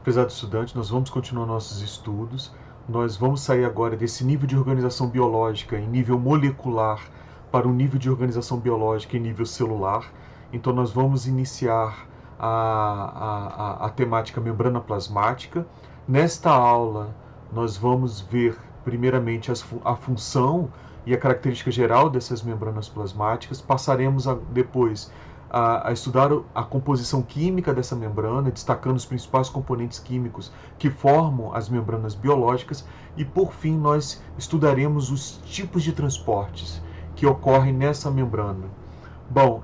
Prezado estudante, nós vamos continuar nossos estudos. Nós vamos sair agora desse nível de organização biológica em nível molecular para um nível de organização biológica em nível celular. Então, nós vamos iniciar a temática membrana plasmática. Nesta aula, nós vamos ver, primeiramente, a função e a característica geral dessas membranas plasmáticas. Passaremos depois a estudar a composição química dessa membrana, destacando os principais componentes químicos que formam as membranas biológicas, e por fim nós estudaremos os tipos de transportes que ocorrem nessa membrana. Bom,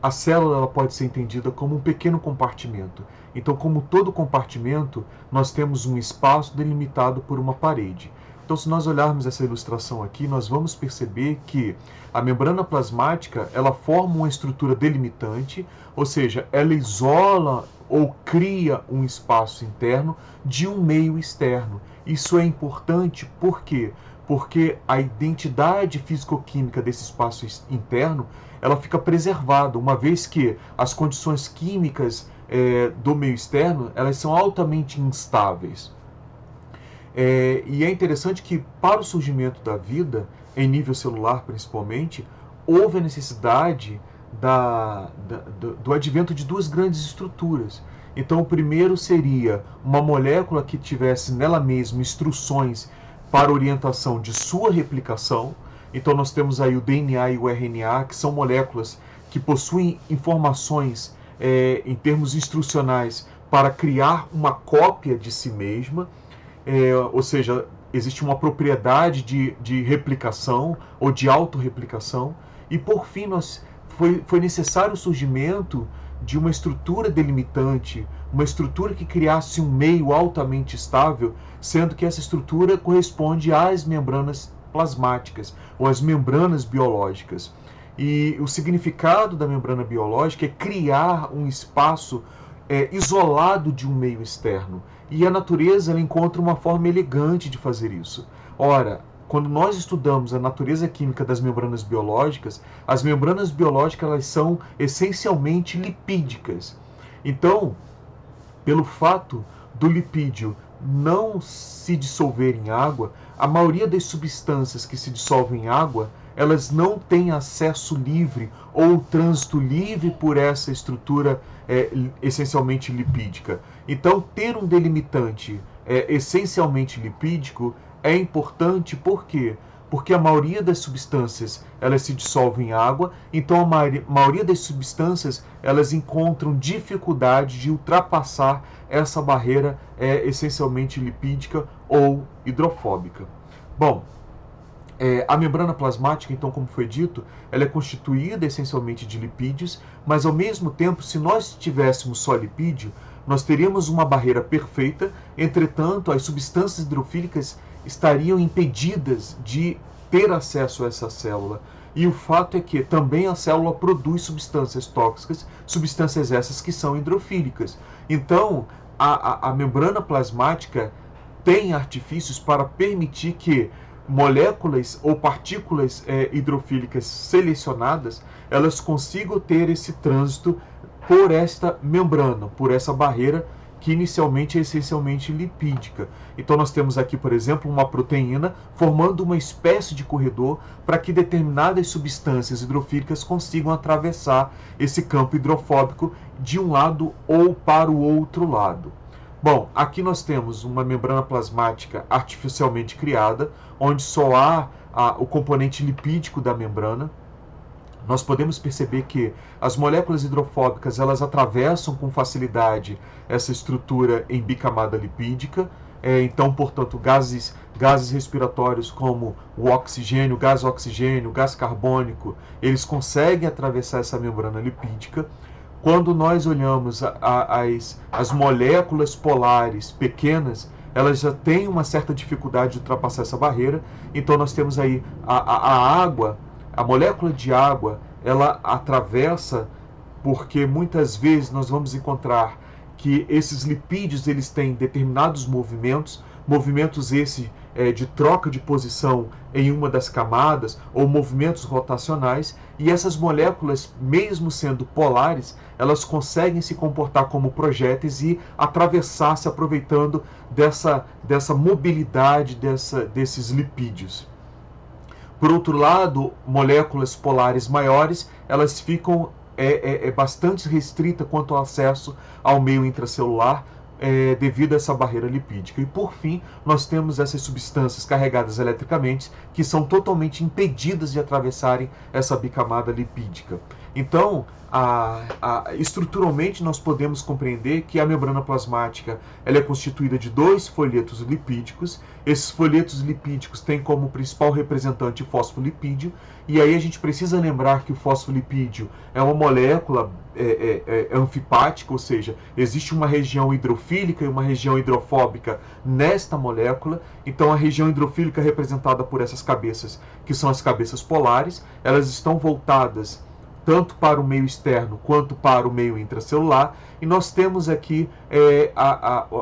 a célula ela pode ser entendida como um pequeno compartimento. Então, como todo compartimento, nós temos um espaço delimitado por uma parede. Então, se nós olharmos essa ilustração aqui, nós vamos perceber que a membrana plasmática ela forma uma estrutura delimitante, ou seja, ela isola ou cria um espaço interno de um meio externo. Isso é importante por quê? Porque a identidade físico-química desse espaço interno ela fica preservada, uma vez que as condições químicas do meio externo elas são altamente instáveis. E é interessante que, para o surgimento da vida, em nível celular principalmente, houve a necessidade do advento de duas grandes estruturas. Então, o primeiro seria uma molécula que tivesse nela mesma instruções para orientação de sua replicação. Então, nós temos aí o DNA e o RNA, que são moléculas que possuem informações em termos instrucionais para criar uma cópia de si mesma. Ou seja, existe uma propriedade de replicação ou de autorreplicação. E, por fim, foi necessário o surgimento de uma estrutura delimitante, uma estrutura que criasse um meio altamente estável, sendo que essa estrutura corresponde às membranas plasmáticas ou às membranas biológicas. E o significado da membrana biológica é criar um espaço isolado de um meio externo. E a natureza ela encontra uma forma elegante de fazer isso. Ora, quando nós estudamos a natureza química das membranas biológicas, as membranas biológicas elas são essencialmente lipídicas. Então, pelo fato do lipídio não se dissolver em água, a maioria das substâncias que se dissolvem em água, elas não têm acesso livre ou trânsito livre por essa estrutura essencialmente lipídica. Então, ter um delimitante essencialmente lipídico é importante, por quê? Porque a maioria das substâncias elas se dissolvem em água, então a maioria das substâncias elas encontram dificuldade de ultrapassar essa barreira essencialmente lipídica ou hidrofóbica. Bom, a membrana plasmática, então, como foi dito, ela é constituída essencialmente de lipídios, mas ao mesmo tempo, se nós tivéssemos só lipídio, nós teríamos uma barreira perfeita, entretanto, as substâncias hidrofílicas estariam impedidas de ter acesso a essa célula. E o fato é que também a célula produz substâncias tóxicas, substâncias essas que são hidrofílicas. Então, a membrana plasmática tem artifícios para permitir que moléculas ou partículas hidrofílicas selecionadas, elas consigam ter esse trânsito por esta membrana, por essa barreira que inicialmente é essencialmente lipídica. Então nós temos aqui, por exemplo, uma proteína formando uma espécie de corredor para que determinadas substâncias hidrofílicas consigam atravessar esse campo hidrofóbico de um lado ou para o outro lado. Bom, aqui nós temos uma membrana plasmática artificialmente criada, onde só há o componente lipídico da membrana. Nós podemos perceber que as moléculas hidrofóbicas elas atravessam com facilidade essa estrutura em bicamada lipídica. Então, portanto, gases respiratórios como o oxigênio, gás carbônico, eles conseguem atravessar essa membrana lipídica. Quando nós olhamos as moléculas polares pequenas, elas já têm uma certa dificuldade de ultrapassar essa barreira. Então nós temos aí a água, a molécula de água, ela atravessa, porque muitas vezes nós vamos encontrar que esses lipídios eles têm determinados movimentos esses de troca de posição em uma das camadas ou movimentos rotacionais, e essas moléculas, mesmo sendo polares, elas conseguem se comportar como projéteis e atravessar, se aproveitando dessa mobilidade desses lipídios. Por outro lado, moléculas polares maiores, elas ficam bastante restritas quanto ao acesso ao meio intracelular, devido a essa barreira lipídica. E por fim, nós temos essas substâncias carregadas eletricamente que são totalmente impedidas de atravessarem essa bicamada lipídica. Então, estruturalmente, nós podemos compreender que a membrana plasmática ela é constituída de 2 folhetos lipídicos. Esses folhetos lipídicos têm como principal representante o fosfolipídio, e aí a gente precisa lembrar que o fosfolipídio é uma molécula anfipática, ou seja, existe uma região hidrofílica e uma região hidrofóbica nesta molécula. Então a região hidrofílica é representada por essas cabeças, que são as cabeças polares, elas estão voltadas tanto para o meio externo quanto para o meio intracelular, e nós temos aqui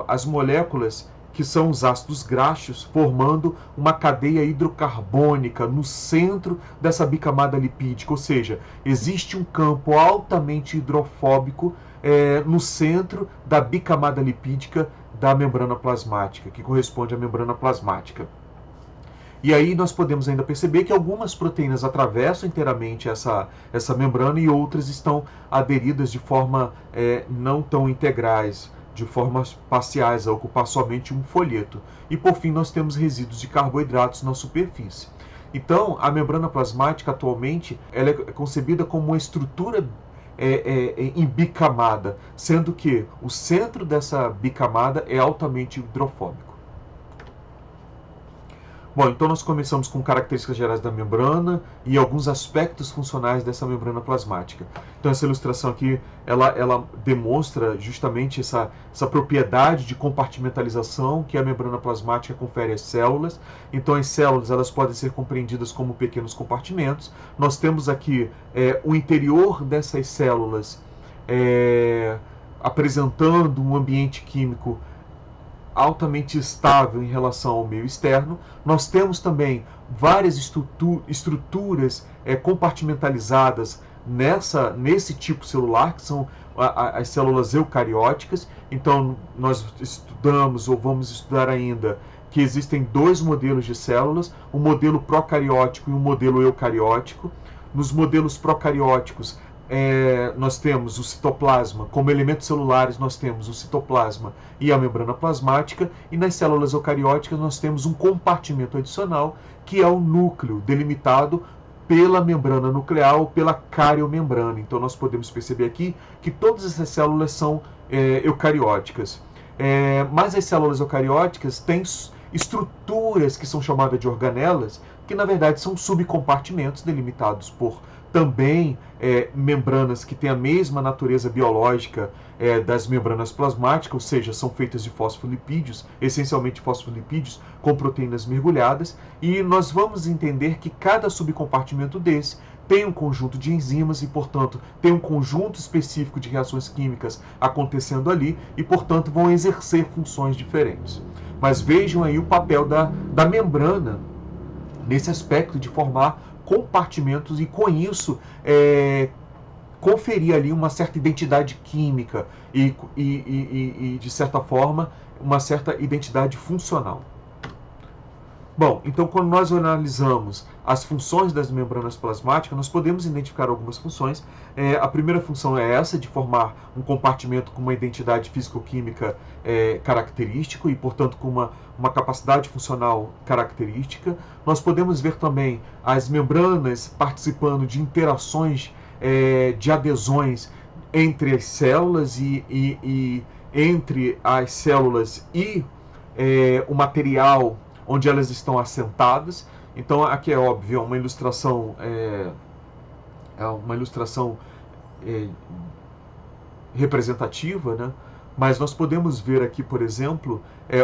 as moléculas que são os ácidos graxos, formando uma cadeia hidrocarbônica no centro dessa bicamada lipídica, ou seja, existe um campo altamente hidrofóbico no centro da bicamada lipídica da membrana plasmática, que corresponde à membrana plasmática. E aí nós podemos ainda perceber que algumas proteínas atravessam inteiramente essa membrana e outras estão aderidas de forma não tão integrais, de formas parciais, a ocupar somente um folheto. E por fim nós temos resíduos de carboidratos na superfície. Então a membrana plasmática atualmente ela é concebida como uma estrutura em bicamada, sendo que o centro dessa bicamada é altamente hidrofóbico. Bom, então nós começamos com características gerais da membrana e alguns aspectos funcionais dessa membrana plasmática. Então essa ilustração aqui, ela demonstra justamente essa propriedade de compartimentalização que a membrana plasmática confere às células. Então as células elas podem ser compreendidas como pequenos compartimentos. Nós temos aqui o interior dessas células apresentando um ambiente químico altamente estável em relação ao meio externo. Nós temos também várias estruturas compartimentalizadas nesse tipo celular, que são as células eucarióticas. Então nós estudamos, ou vamos estudar ainda, que existem 2 modelos de células, um modelo procariótico e um modelo eucariótico. Nos modelos procarióticos, nós temos o citoplasma, como elementos celulares nós temos o citoplasma e a membrana plasmática, e nas células eucarióticas nós temos um compartimento adicional, que é o núcleo, delimitado pela membrana nuclear ou pela cariomembrana. Então nós podemos perceber aqui que todas essas células são eucarióticas. Mas as células eucarióticas têm estruturas que são chamadas de organelas, que na verdade são subcompartimentos delimitados por também membranas que têm a mesma natureza biológica das membranas plasmáticas, ou seja, são feitas de fosfolipídios, essencialmente fosfolipídios com proteínas mergulhadas, e nós vamos entender que cada subcompartimento desse tem um conjunto de enzimas e, portanto, tem um conjunto específico de reações químicas acontecendo ali e, portanto, vão exercer funções diferentes. Mas vejam aí o papel da membrana nesse aspecto de formar compartimentos e, com isso, conferir ali uma certa identidade química e, de certa forma, uma certa identidade funcional. Bom, então quando nós analisamos as funções das membranas plasmáticas, nós podemos identificar algumas funções. A primeira função é essa, de formar um compartimento com uma identidade físico-química característica e, portanto, com uma capacidade funcional característica. Nós podemos ver também as membranas participando de interações, de adesões entre as células e entre as células e o material onde elas estão assentadas. Então aqui é óbvio, uma ilustração representativa, né? Mas nós podemos ver aqui, por exemplo,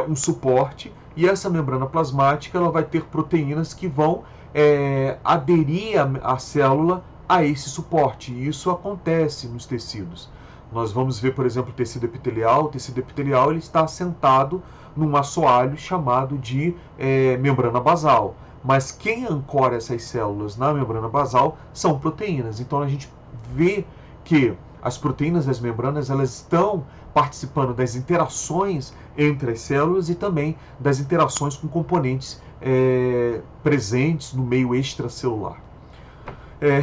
um suporte, e essa membrana plasmática ela vai ter proteínas que vão aderir a célula a esse suporte, e isso acontece nos tecidos. Nós vamos ver, por exemplo, o tecido epitelial. O tecido epitelial ele está assentado num assoalho chamado de membrana basal. Mas quem ancora essas células na membrana basal são proteínas. Então a gente vê que as proteínas das membranas elas estão participando das interações entre as células e também das interações com componentes presentes no meio extracelular.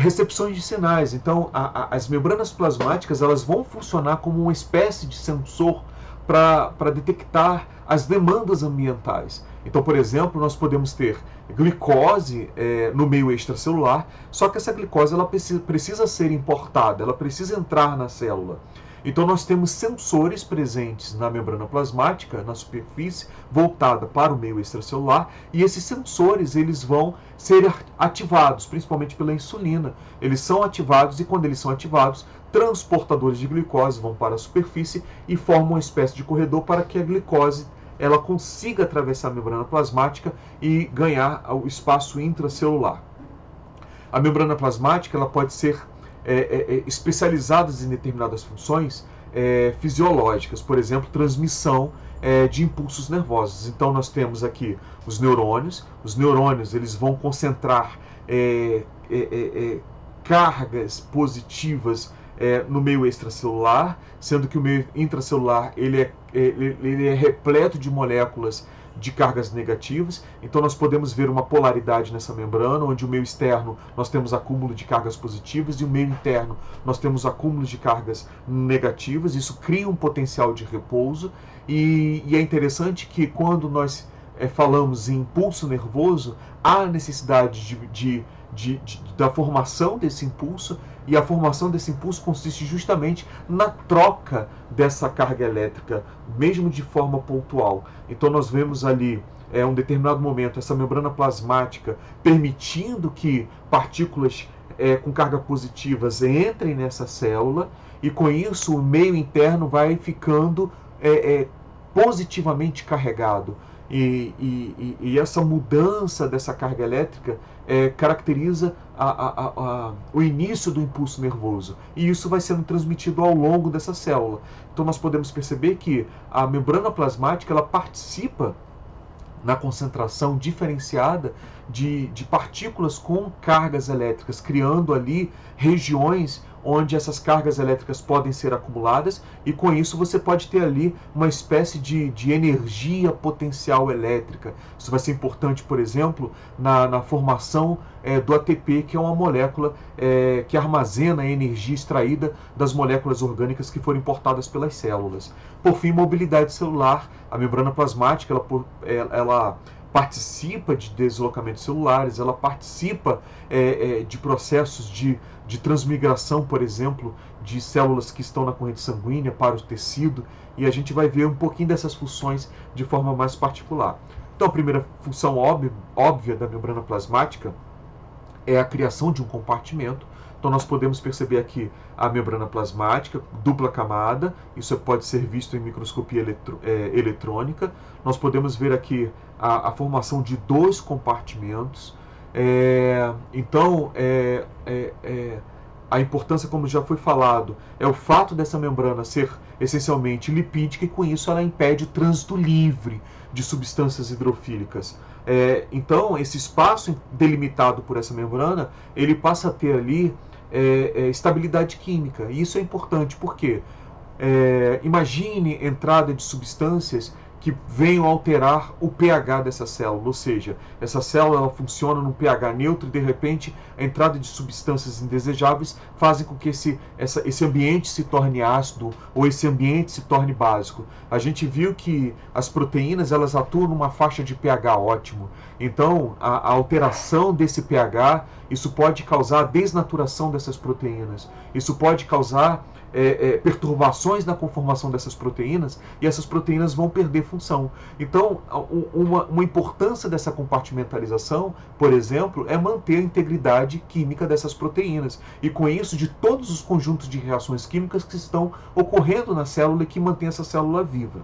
Recepções de sinais. Então, as membranas plasmáticas elas vão funcionar como uma espécie de sensor para detectar as demandas ambientais. Então, por exemplo, nós podemos ter glicose no meio extracelular, só que essa glicose ela precisa ser importada, ela precisa entrar na célula. Então nós temos sensores presentes na membrana plasmática, na superfície, voltada para o meio extracelular, e esses sensores eles vão ser ativados, principalmente pela insulina. Eles são ativados e quando eles são ativados, transportadores de glicose vão para a superfície e formam uma espécie de corredor para que a glicose ela consiga atravessar a membrana plasmática e ganhar o espaço intracelular. A membrana plasmática ela pode ser especializadas em determinadas funções fisiológicas, por exemplo, transmissão de impulsos nervosos. Então nós temos aqui os neurônios. Os neurônios eles vão concentrar cargas positivas no meio extracelular, sendo que o meio intracelular ele é repleto de moléculas de cargas negativas. Então nós podemos ver uma polaridade nessa membrana, onde o meio externo nós temos acúmulo de cargas positivas e o meio interno nós temos acúmulos de cargas negativas. Isso cria um potencial de repouso e é interessante que quando nós falamos em impulso nervoso, há necessidade da formação desse impulso, e a formação desse impulso consiste justamente na troca dessa carga elétrica, mesmo de forma pontual. Então nós vemos ali, um determinado momento, essa membrana plasmática permitindo que partículas com carga positivas entrem nessa célula, e com isso o meio interno vai ficando positivamente carregado. E essa mudança dessa carga elétrica caracteriza o início do impulso nervoso. E isso vai sendo transmitido ao longo dessa célula. Então nós podemos perceber que a membrana plasmática ela participa na concentração diferenciada de partículas com cargas elétricas, criando ali regiões onde essas cargas elétricas podem ser acumuladas, e com isso você pode ter ali uma espécie de energia potencial elétrica. Isso vai ser importante, por exemplo, na formação do ATP, que é uma molécula que armazena a energia extraída das moléculas orgânicas que foram importadas pelas células. Por fim, mobilidade celular. A membrana plasmática ela participa de deslocamentos celulares, ela participa de processos de transmigração, por exemplo, de células que estão na corrente sanguínea para o tecido, e a gente vai ver um pouquinho dessas funções de forma mais particular. Então, a primeira função óbvia da membrana plasmática é a criação de um compartimento. Então nós podemos perceber aqui a membrana plasmática, dupla camada, isso pode ser visto em microscopia eletrônica. Nós podemos ver aqui a formação de dois compartimentos. Então, a importância, como já foi falado, é o fato dessa membrana ser essencialmente lipídica, e com isso ela impede o trânsito livre de substâncias hidrofílicas. Então, esse espaço delimitado por essa membrana, ele passa a ter ali estabilidade química. E isso é importante porque imagine entrada de substâncias que venham alterar o pH dessa célula, ou seja, essa célula ela funciona num pH neutro e de repente a entrada de substâncias indesejáveis fazem com que esse ambiente se torne ácido ou esse ambiente se torne básico. A gente viu que as proteínas elas atuam numa faixa de pH ótimo, então a alteração desse pH, isso pode causar a desnaturação dessas proteínas, isso pode causar perturbações na conformação dessas proteínas, e essas proteínas vão perder função. Então, uma importância dessa compartimentalização, por exemplo, é manter a integridade química dessas proteínas, e com isso de todos os conjuntos de reações químicas que estão ocorrendo na célula e que mantém essa célula viva.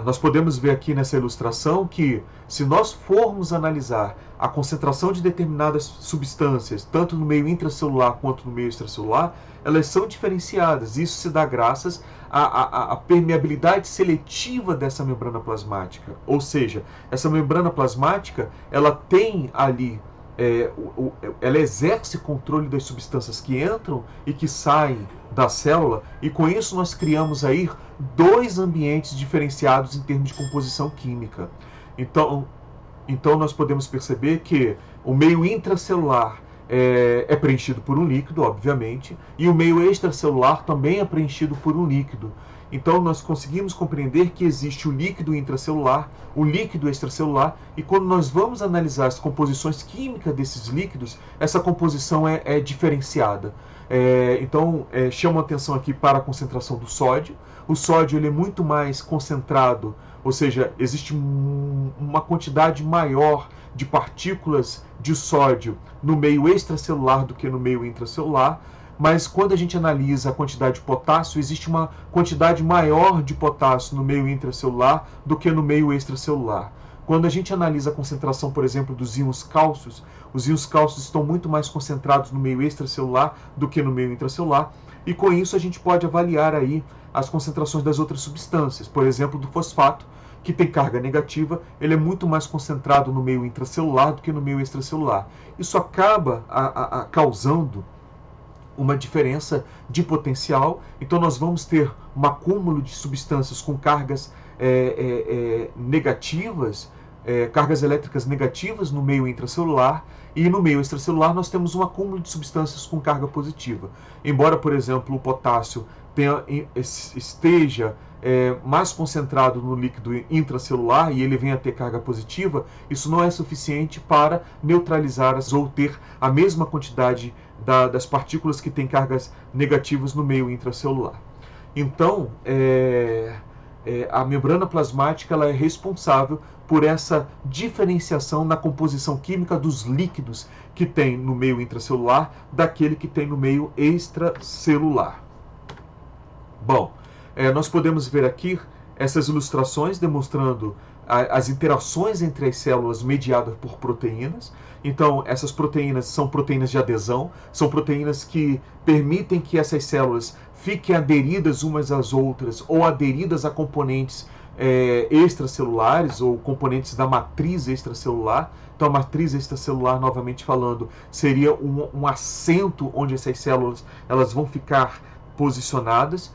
Nós podemos ver aqui nessa ilustração que, se nós formos analisar a concentração de determinadas substâncias, tanto no meio intracelular quanto no meio extracelular, elas são diferenciadas. Isso se dá graças à permeabilidade seletiva dessa membrana plasmática. Ou seja, essa membrana plasmática, ela tem ali, ela exerce controle das substâncias que entram e que saem da célula, e com isso nós criamos aí dois ambientes diferenciados em termos de composição química. Então nós podemos perceber que o meio intracelular é preenchido por um líquido, obviamente, e o meio extracelular também é preenchido por um líquido. Então nós conseguimos compreender que existe o líquido intracelular, o líquido extracelular, e quando nós vamos analisar as composições químicas desses líquidos, essa composição é diferenciada. Chamo a atenção aqui para a concentração do sódio. O sódio ele é muito mais concentrado, ou seja, existe uma quantidade maior de partículas de sódio no meio extracelular do que no meio intracelular. Mas quando a gente analisa a quantidade de potássio, existe uma quantidade maior de potássio no meio intracelular do que no meio extracelular. Quando a gente analisa a concentração, por exemplo, dos íons cálcios, os íons cálcios estão muito mais concentrados no meio extracelular do que no meio intracelular, e com isso a gente pode avaliar aí as concentrações das outras substâncias. Por exemplo, do fosfato, que tem carga negativa, ele é muito mais concentrado no meio intracelular do que no meio extracelular. Isso acaba causando uma diferença de potencial. Então nós vamos ter um acúmulo de substâncias com cargas negativas, cargas elétricas negativas no meio intracelular, e no meio extracelular nós temos um acúmulo de substâncias com carga positiva. Embora, por exemplo, o potássio esteja mais concentrado no líquido intracelular e ele venha a ter carga positiva, isso não é suficiente para neutralizar ou ter a mesma quantidade das partículas que têm cargas negativas no meio intracelular. Então, a membrana plasmática ela é responsável por essa diferenciação na composição química dos líquidos que tem no meio intracelular daquele que tem no meio extracelular. Bom, nós podemos ver aqui essas ilustrações demonstrando as interações entre as células mediadas por proteínas. Então, essas proteínas são proteínas de adesão, são proteínas que permitem que essas células fiquem aderidas umas às outras ou aderidas a componentes extracelulares ou componentes da matriz extracelular. Então, a matriz extracelular, novamente falando, seria um assento onde essas células elas vão ficar posicionadas.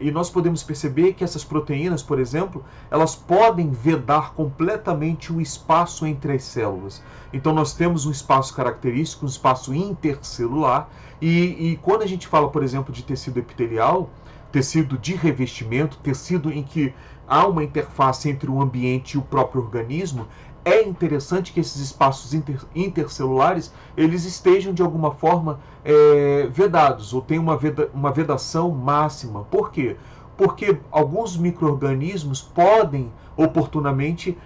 E nós podemos perceber que essas proteínas, por exemplo, elas podem vedar completamente o espaço entre as células. Então nós temos um espaço característico, um espaço intercelular, e quando a gente fala, por exemplo, de tecido epitelial, tecido de revestimento, tecido em que há uma interface entre o ambiente e o próprio organismo, é interessante que esses espaços intercelulares eles estejam de alguma forma vedados, ou tenham uma vedação máxima. Por quê? Porque alguns micro-organismos podem oportunamente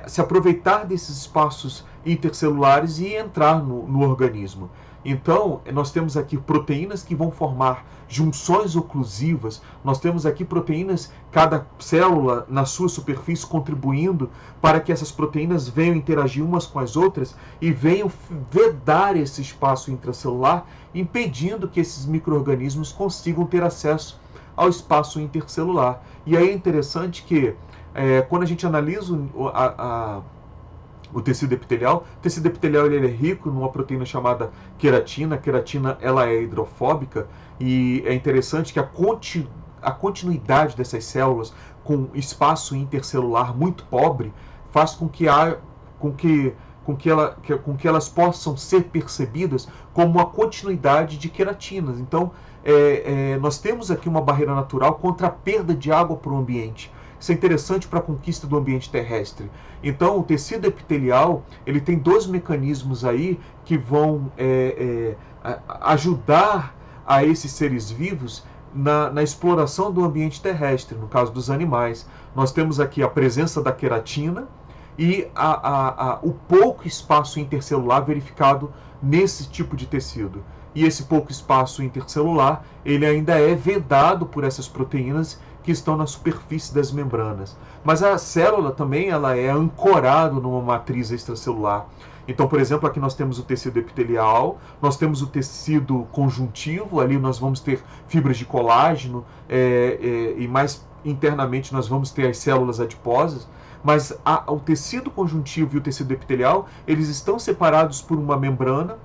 se aproveitar desses espaços intercelulares e entrar no organismo. Então, nós temos aqui proteínas que vão formar junções oclusivas, nós temos aqui proteínas, cada célula na sua superfície contribuindo para que essas proteínas venham interagir umas com as outras e venham vedar esse espaço intracelular, impedindo que esses micro-organismos consigam ter acesso ao espaço intercelular. E aí é interessante que, quando a gente analisa o tecido epitelial ele é rico numa proteína chamada queratina. A queratina ela é hidrofóbica e é interessante que a continuidade dessas células com espaço intercelular muito pobre faz com que elas possam ser percebidas como uma continuidade de queratinas. Então, nós temos aqui uma barreira natural contra a perda de água para o ambiente. Isso é interessante para a conquista do ambiente terrestre. Então, o tecido epitelial ele tem dois mecanismos aí que vão ajudar a esses seres vivos na exploração do ambiente terrestre. No caso dos animais, nós temos aqui a presença da queratina e o pouco espaço intercelular verificado nesse tipo de tecido. E esse pouco espaço intercelular ele ainda é vedado por essas proteínas que estão na superfície das membranas. Mas a célula também ela é ancorada numa matriz extracelular. Então, por exemplo, aqui nós temos o tecido epitelial, nós temos o tecido conjuntivo, ali nós vamos ter fibras de colágeno e mais internamente nós vamos ter as células adiposas, mas o tecido conjuntivo e o tecido epitelial, eles estão separados por uma membrana,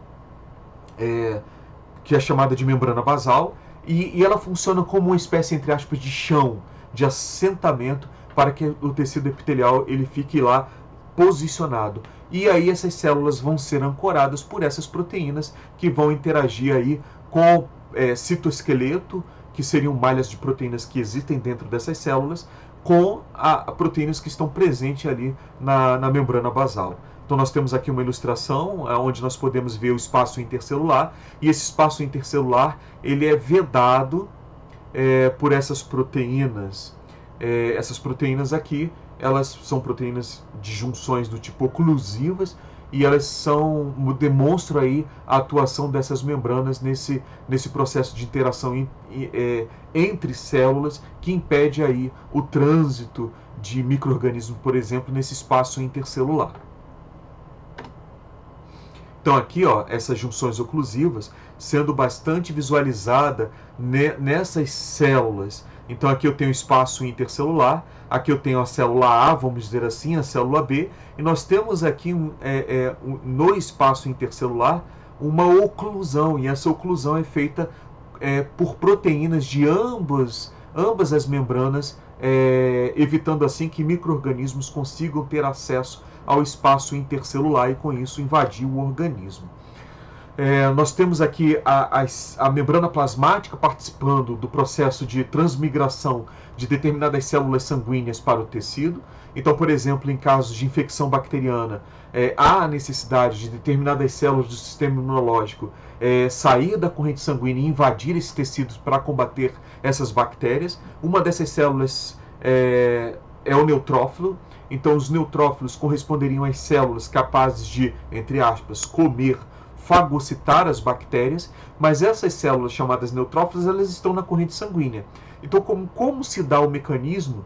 que é chamada de membrana basal, e ela funciona como uma espécie, entre aspas, de chão, de assentamento, para que o tecido epitelial ele fique lá posicionado. E aí essas células vão ser ancoradas por essas proteínas que vão interagir aí com citoesqueleto, que seriam malhas de proteínas que existem dentro dessas células, com proteínas que estão presentes ali na membrana basal. Então nós temos aqui uma ilustração onde nós podemos ver o espaço intercelular, e esse espaço intercelular ele é vedado por essas proteínas. Essas proteínas aqui, elas são proteínas de junções do tipo oclusivas, e elas demonstram aí a atuação dessas membranas nesse processo de interação entre células, que impede aí o trânsito de micro-organismos, por exemplo, nesse espaço intercelular. Então aqui, ó, essas junções oclusivas sendo bastante visualizada nessas células. Então aqui eu tenho o espaço intercelular, aqui eu tenho a célula A, vamos dizer assim, a célula B, e nós temos aqui no espaço intercelular uma oclusão, e essa oclusão é feita por proteínas de ambas as membranas, evitando assim que micro-organismos consigam ter acesso ao espaço intercelular e com isso invadir o organismo. Nós temos aqui a membrana plasmática participando do processo de transmigração de determinadas células sanguíneas para o tecido. Então, por exemplo, em casos de infecção bacteriana, há a necessidade de determinadas células do sistema imunológico sair da corrente sanguínea e invadir esses tecidos para combater essas bactérias. Uma dessas células é o neutrófilo. Então, os neutrófilos corresponderiam às células capazes de, entre aspas, comer, fagocitar as bactérias, mas essas células chamadas neutrófilos, elas estão na corrente sanguínea. Então, como se dá o mecanismo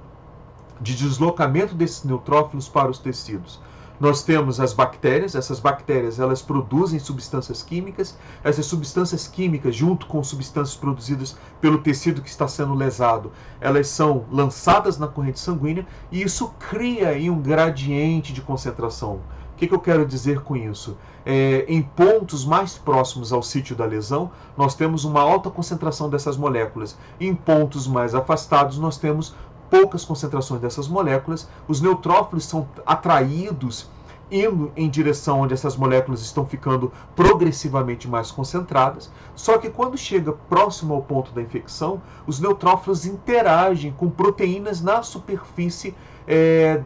de deslocamento desses neutrófilos para os tecidos? Nós temos as bactérias, essas bactérias elas produzem substâncias químicas, essas substâncias químicas, junto com substâncias produzidas pelo tecido que está sendo lesado, elas são lançadas na corrente sanguínea, e isso cria aí um gradiente de concentração. O que eu quero dizer com isso? Em pontos mais próximos ao sítio da lesão, nós temos uma alta concentração dessas moléculas. Em pontos mais afastados, nós temos poucas concentrações dessas moléculas. Os neutrófilos são atraídos indo em direção onde essas moléculas estão ficando progressivamente mais concentradas. Só que quando chega próximo ao ponto da infecção, os neutrófilos interagem com proteínas na superfície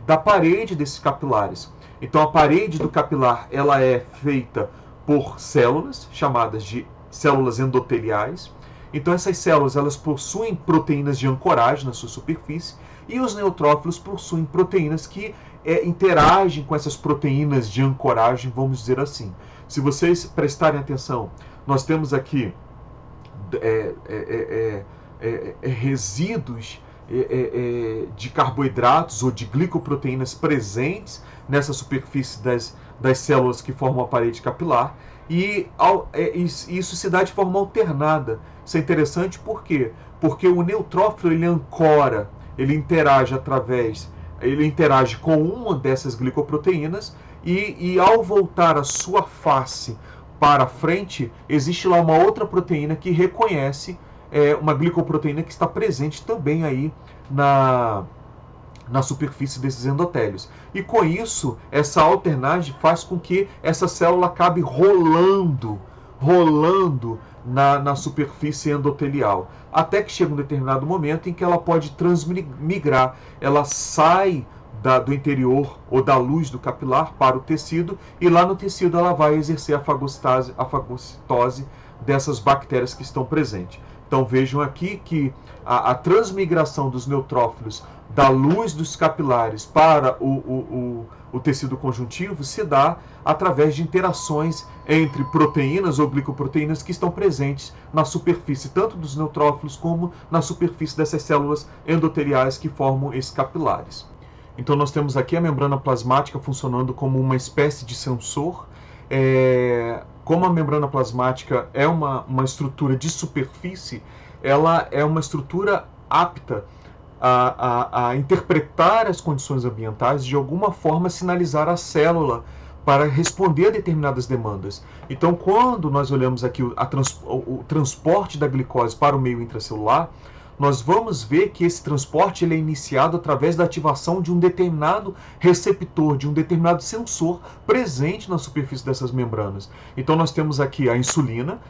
da parede desses capilares. Então a parede do capilar ela é feita por células chamadas de células endoteliais. Então essas células elas possuem proteínas de ancoragem na sua superfície, e os neutrófilos possuem proteínas que interagem com essas proteínas de ancoragem, vamos dizer assim. Se vocês prestarem atenção, nós temos aqui resíduos de carboidratos ou de glicoproteínas presentes nessa superfície das células que formam a parede capilar, e isso se dá de forma alternada. Isso é interessante por quê? Porque o neutrófilo ele ancora, ele interage com uma dessas glicoproteínas, e ao voltar a sua face para frente, existe lá uma outra proteína que reconhece uma glicoproteína que está presente também aí na superfície desses endotélios. E com isso, essa alternagem faz com que essa célula acabe rolando na superfície endotelial, até que chega um determinado momento em que ela pode transmigrar. Ela sai do interior ou da luz do capilar para o tecido, e lá no tecido ela vai exercer a fagocitose dessas bactérias que estão presentes. Então vejam aqui que a transmigração dos neutrófilos da luz dos capilares para o tecido conjuntivo se dá através de interações entre proteínas ou glicoproteínas que estão presentes na superfície, tanto dos neutrófilos como na superfície dessas células endoteliais que formam esses capilares. Então nós temos aqui a membrana plasmática funcionando como uma espécie de sensor. Como a membrana plasmática é uma estrutura de superfície, ela é uma estrutura apta a interpretar as condições ambientais, de alguma forma sinalizar a célula para responder a determinadas demandas. Então, quando nós olhamos aqui o transporte da glicose para o meio intracelular, nós vamos ver que esse transporte ele é iniciado através da ativação de um determinado receptor, de um determinado sensor presente na superfície dessas membranas. Então nós temos aqui a insulina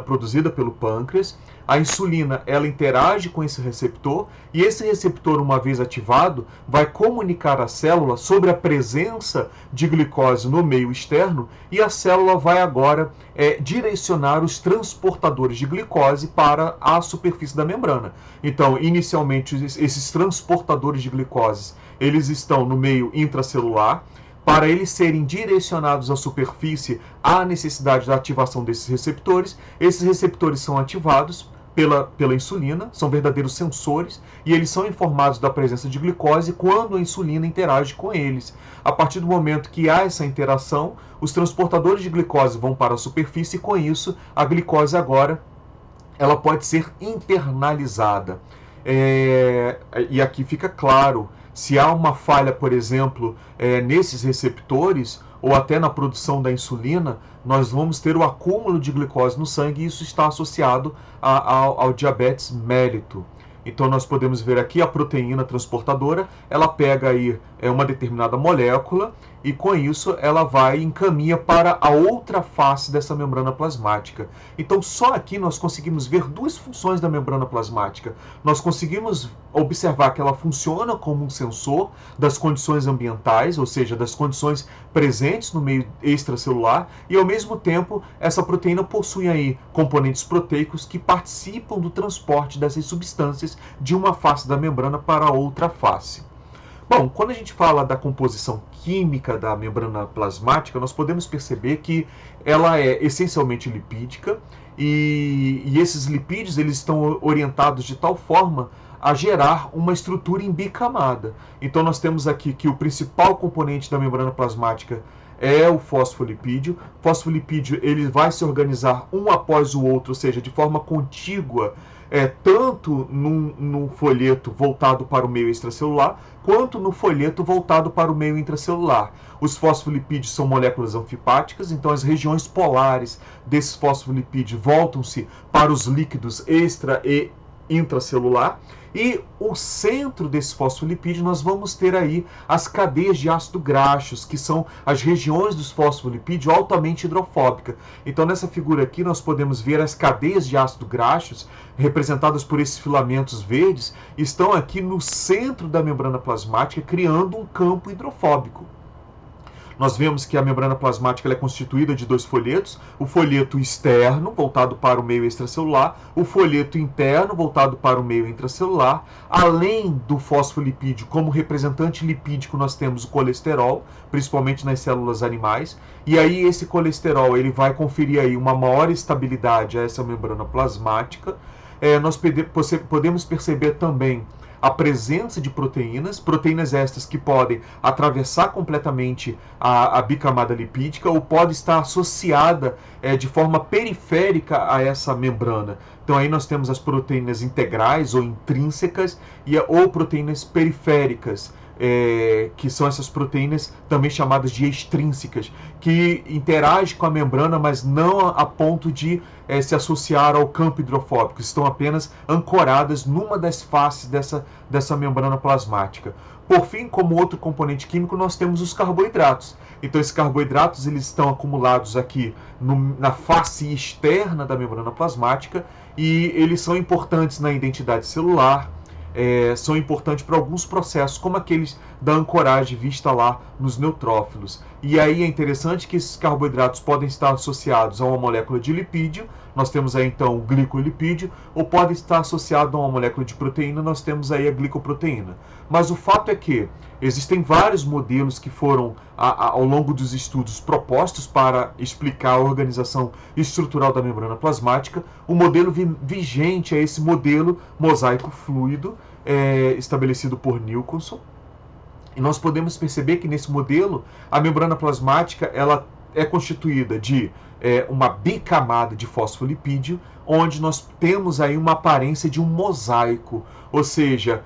produzida pelo pâncreas. A insulina ela interage com esse receptor e esse receptor, uma vez ativado, vai comunicar à célula sobre a presença de glicose no meio externo e a célula vai agora direcionar os transportadores de glicose para a superfície da membrana. Então, inicialmente, esses transportadores de glicose, eles estão no meio intracelular. Para eles serem direcionados à superfície, há necessidade da ativação desses receptores. Esses receptores são ativados pela insulina, são verdadeiros sensores, e eles são informados da presença de glicose quando a insulina interage com eles. A partir do momento que há essa interação, os transportadores de glicose vão para a superfície e com isso a glicose agora ela pode ser internalizada. E aqui fica claro, se há uma falha, por exemplo, nesses receptores, ou até na produção da insulina, nós vamos ter o acúmulo de glicose no sangue e isso está associado ao diabetes mellitus. Então nós podemos ver aqui a proteína transportadora, ela pega aí uma determinada molécula e com isso ela vai e encaminha para a outra face dessa membrana plasmática. Então só aqui nós conseguimos ver duas funções da membrana plasmática. Nós conseguimos observar que ela funciona como um sensor das condições ambientais, ou seja, das condições presentes no meio extracelular, e ao mesmo tempo essa proteína possui aí componentes proteicos que participam do transporte dessas substâncias de uma face da membrana para a outra face. Bom, quando a gente fala da composição química da membrana plasmática, nós podemos perceber que ela é essencialmente lipídica e esses lipídios eles estão orientados de tal forma a gerar uma estrutura em bicamada. Então nós temos aqui que o principal componente da membrana plasmática é o fosfolipídio. O fosfolipídio ele vai se organizar um após o outro, ou seja, de forma contígua, tanto no folheto voltado para o meio extracelular, quanto no folheto voltado para o meio intracelular. Os fosfolipídios são moléculas anfipáticas, então as regiões polares desses fosfolipídios voltam-se para os líquidos extra e intracelular, e o centro desse fosfolipídio nós vamos ter aí as cadeias de ácido graxos, que são as regiões dos fosfolipídios altamente hidrofóbicas. Então nessa figura aqui nós podemos ver as cadeias de ácido graxos representadas por esses filamentos verdes, estão aqui no centro da membrana plasmática criando um campo hidrofóbico. Nós vemos que a membrana plasmática é constituída de dois folhetos, o folheto externo, voltado para o meio extracelular, o folheto interno, voltado para o meio intracelular. Além do fosfolipídio, como representante lipídico, nós temos o colesterol, principalmente nas células animais, e aí esse colesterol ele vai conferir aí uma maior estabilidade a essa membrana plasmática. Nós podemos perceber também a presença de proteínas estas que podem atravessar completamente a bicamada lipídica ou pode estar associada de forma periférica a essa membrana. Então aí nós temos as proteínas integrais ou intrínsecas ou proteínas periféricas, que são essas proteínas também chamadas de extrínsecas, que interagem com a membrana, mas não a ponto de se associar ao campo hidrofóbico, estão apenas ancoradas numa das faces dessa membrana plasmática. Por fim, como outro componente químico, nós temos os carboidratos. Então esses carboidratos eles estão acumulados aqui na face externa da membrana plasmática e eles são importantes na identidade celular, são importantes para alguns processos, como aqueles da ancoragem vista lá nos neutrófilos. E aí é interessante que esses carboidratos podem estar associados a uma molécula de lipídio, nós temos aí então o glicolipídio, ou podem estar associados a uma molécula de proteína, nós temos aí a glicoproteína. Mas o fato é que existem vários modelos que foram, ao longo dos estudos, propostos para explicar a organização estrutural da membrana plasmática. O modelo vigente é esse modelo mosaico fluido, estabelecido por Nicholson. E nós podemos perceber que nesse modelo a membrana plasmática ela é constituída de uma bicamada de fosfolipídio, onde nós temos aí uma aparência de um mosaico, ou seja,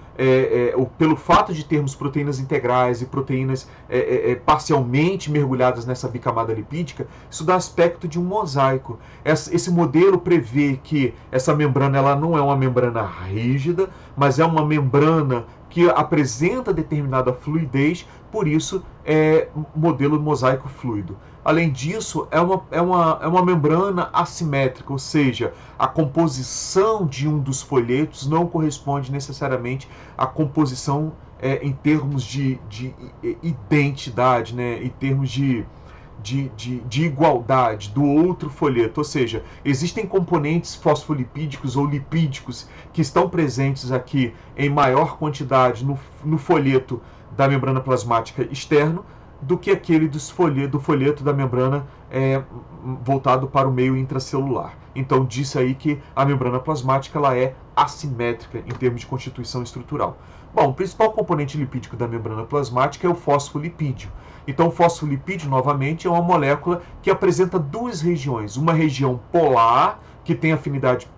pelo fato de termos proteínas integrais e proteínas parcialmente mergulhadas nessa bicamada lipídica, isso dá aspecto de um mosaico. Esse modelo prevê que essa membrana ela não é uma membrana rígida, mas é uma membrana que apresenta determinada fluidez, por isso é modelo mosaico fluido. Além disso, é uma membrana assimétrica, ou seja, a composição de um dos folhetos não corresponde necessariamente à composição em termos de identidade, né, em termos de igualdade do outro folheto, ou seja, existem componentes fosfolipídicos ou lipídicos que estão presentes aqui em maior quantidade no folheto da membrana plasmática externo do que aquele do folheto da membrana voltado para o meio intracelular. Então, disse aí que a membrana plasmática ela é assimétrica em termos de constituição estrutural. Bom, o principal componente lipídico da membrana plasmática é o fosfolipídio. Então, o fosfolipídio, novamente, é uma molécula que apresenta duas regiões. Uma região polar, que tem afinidade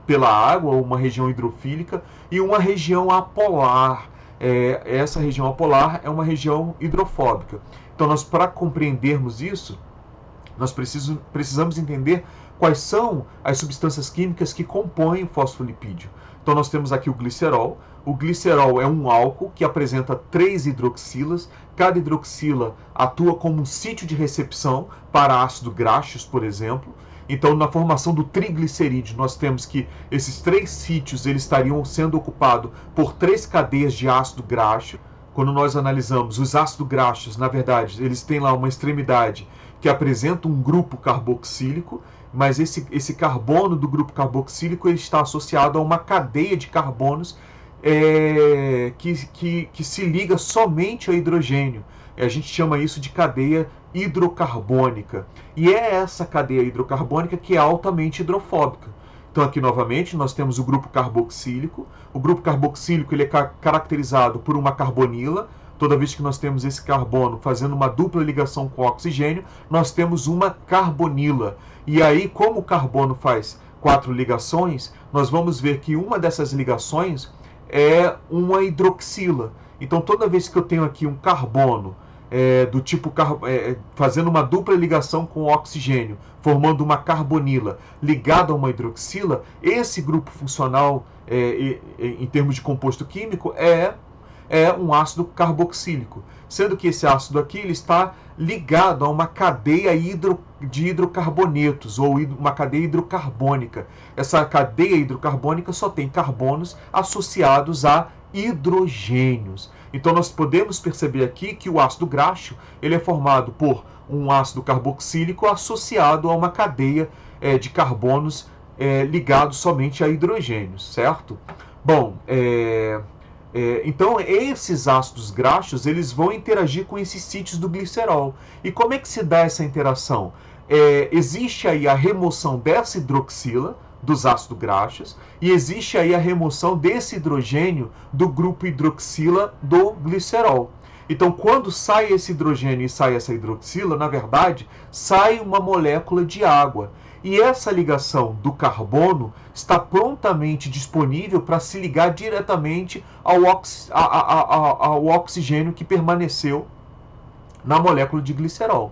pela água, ou uma região hidrofílica, e uma região apolar. Essa região apolar é uma região hidrofóbica. Então, para compreendermos isso, nós precisamos entender quais são as substâncias químicas que compõem o fosfolipídio. Então, nós temos aqui o glicerol. O glicerol é um álcool que apresenta 3 hidroxilas. Cada hidroxila atua como um sítio de recepção para ácido graxos, por exemplo. Então, na formação do triglicerídeo, nós temos que esses 3 sítios eles estariam sendo ocupados por 3 cadeias de ácido graxo. Quando nós analisamos os ácidos graxos, na verdade, eles têm lá uma extremidade que apresenta um grupo carboxílico, mas esse carbono do grupo carboxílico ele está associado a uma cadeia de carbonos que se liga somente ao hidrogênio. A gente chama isso de cadeia hidrocarbônica. E é essa cadeia hidrocarbônica que é altamente hidrofóbica. Então aqui novamente nós temos o grupo carboxílico. O grupo carboxílico ele é caracterizado por uma carbonila. Toda vez que nós temos esse carbono fazendo uma dupla ligação com o oxigênio, nós temos uma carbonila. E aí, como o carbono faz 4 ligações, nós vamos ver que uma dessas ligações é uma hidroxila. Então toda vez que eu tenho aqui um carbono do tipo fazendo uma dupla ligação com o oxigênio, formando uma carbonila ligada a uma hidroxila, esse grupo funcional em termos de composto químico é um ácido carboxílico, sendo que esse ácido aqui ele está ligado a uma cadeia de hidrocarbonetos ou uma cadeia hidrocarbônica. Essa cadeia hidrocarbônica só tem carbonos associados a hidrogênios. Então nós podemos perceber aqui que o ácido graxo ele é formado por um ácido carboxílico associado a uma cadeia de carbonos ligados somente a hidrogênios, certo? Bom, então esses ácidos graxos eles vão interagir com esses sítios do glicerol. E como é que se dá essa interação? Existe aí a remoção dessa hidroxila dos ácidos graxos e existe aí a remoção desse hidrogênio do grupo hidroxila do glicerol. Então, quando sai esse hidrogênio e sai essa hidroxila, na verdade, sai uma molécula de água. E essa ligação do carbono está prontamente disponível para se ligar diretamente ao oxigênio que permaneceu na molécula de glicerol.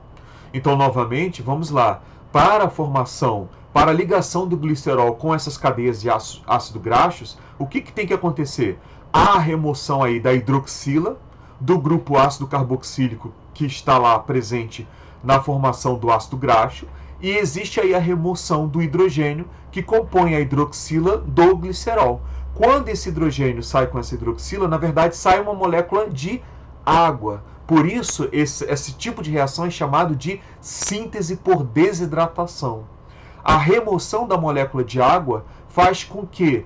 Então, novamente, vamos lá. Para a ligação do glicerol com essas cadeias de ácido graxos, o que tem que acontecer? Há a remoção aí da hidroxila, do grupo ácido carboxílico que está lá presente na formação do ácido graxo, e existe aí a remoção do hidrogênio que compõe a hidroxila do glicerol. Quando esse hidrogênio sai com essa hidroxila, na verdade sai uma molécula de água. Por isso, esse tipo de reação é chamado de síntese por desidratação. A remoção da molécula de água faz com que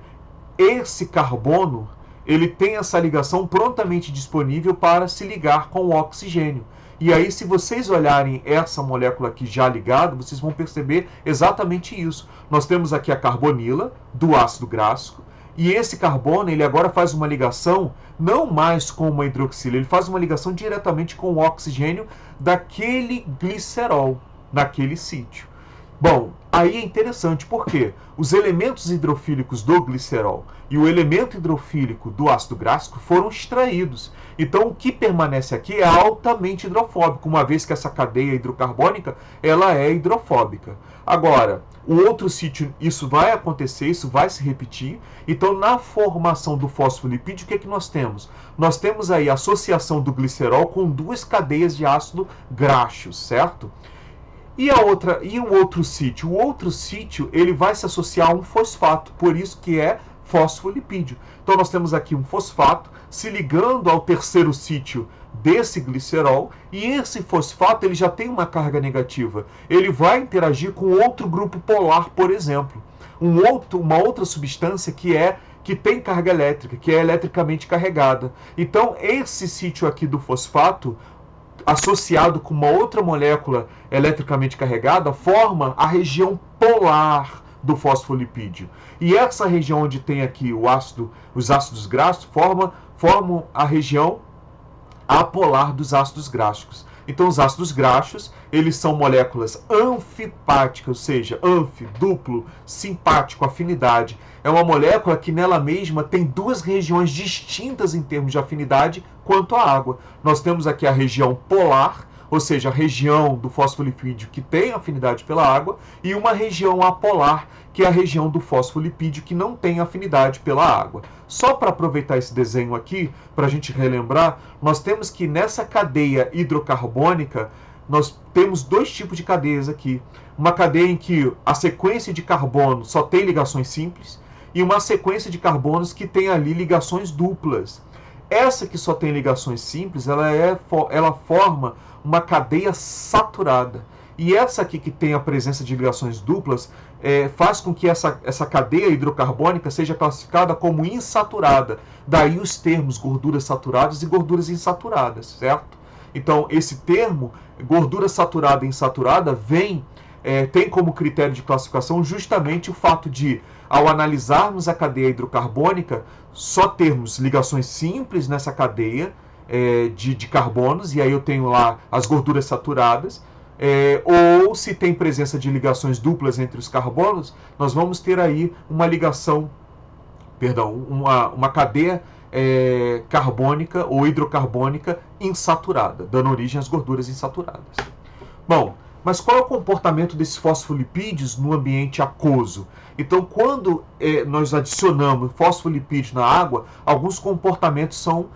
esse carbono ele tenha essa ligação prontamente disponível para se ligar com o oxigênio. E aí, se vocês olharem essa molécula aqui já ligada, vocês vão perceber exatamente isso. Nós temos aqui a carbonila do ácido gráfico, e esse carbono ele agora faz uma ligação não mais com uma hidroxila, ele faz uma ligação diretamente com o oxigênio daquele glicerol, naquele sítio. Bom, aí é interessante porque os elementos hidrofílicos do glicerol e o elemento hidrofílico do ácido gráfico foram extraídos. Então o que permanece aqui é altamente hidrofóbico, uma vez que essa cadeia hidrocarbônica ela é hidrofóbica. Agora, o outro sítio, isso vai acontecer, isso vai se repetir. Então, na formação do fosfolipídio, o que é que nós temos? Nós temos aí a associação do glicerol com duas cadeias de ácido graxo, certo? E o outro sítio? O outro sítio ele vai se associar a um fosfato, por isso que é fosfolipídio. Então nós temos aqui um fosfato se ligando ao terceiro sítio desse glicerol, e esse fosfato ele já tem uma carga negativa. Ele vai interagir com outro grupo polar, por exemplo. Uma outra substância que tem carga elétrica, que é eletricamente carregada. Então esse sítio aqui do fosfato, associado com uma outra molécula eletricamente carregada, forma a região polar do fosfolipídio. E essa região onde tem aqui os ácidos graxos formam a região apolar dos ácidos gráficos. Então os ácidos graxos, eles são moléculas anfipáticas, ou seja, duplo, simpático, afinidade. É uma molécula que nela mesma tem duas regiões distintas em termos de afinidade quanto à água. Nós temos aqui a região polar, ou seja, a região do fosfolipídio que tem afinidade pela água, e uma região apolar, que é a região do fosfolipídio que não tem afinidade pela água. Só para aproveitar esse desenho aqui, para a gente relembrar, nós temos que nessa cadeia hidrocarbônica, nós temos dois tipos de cadeias aqui. Uma cadeia em que a sequência de carbono só tem ligações simples, e uma sequência de carbonos que tem ali ligações duplas. Essa que só tem ligações simples, ela forma uma cadeia saturada. E essa aqui que tem a presença de ligações duplas faz com que essa cadeia hidrocarbônica seja classificada como insaturada. Daí os termos gorduras saturadas e gorduras insaturadas, certo? Então esse termo, gordura saturada e insaturada, tem como critério de classificação justamente o fato de, ao analisarmos a cadeia hidrocarbônica, só termos ligações simples nessa cadeia de carbonos, e aí eu tenho lá as gorduras saturadas, ou se tem presença de ligações duplas entre os carbonos, nós vamos ter aí uma cadeia carbônica ou hidrocarbônica insaturada, dando origem às gorduras insaturadas. Bom, mas qual é o comportamento desses fosfolipídios no ambiente aquoso? Então, quando nós adicionamos fosfolipídios na água, alguns comportamentos são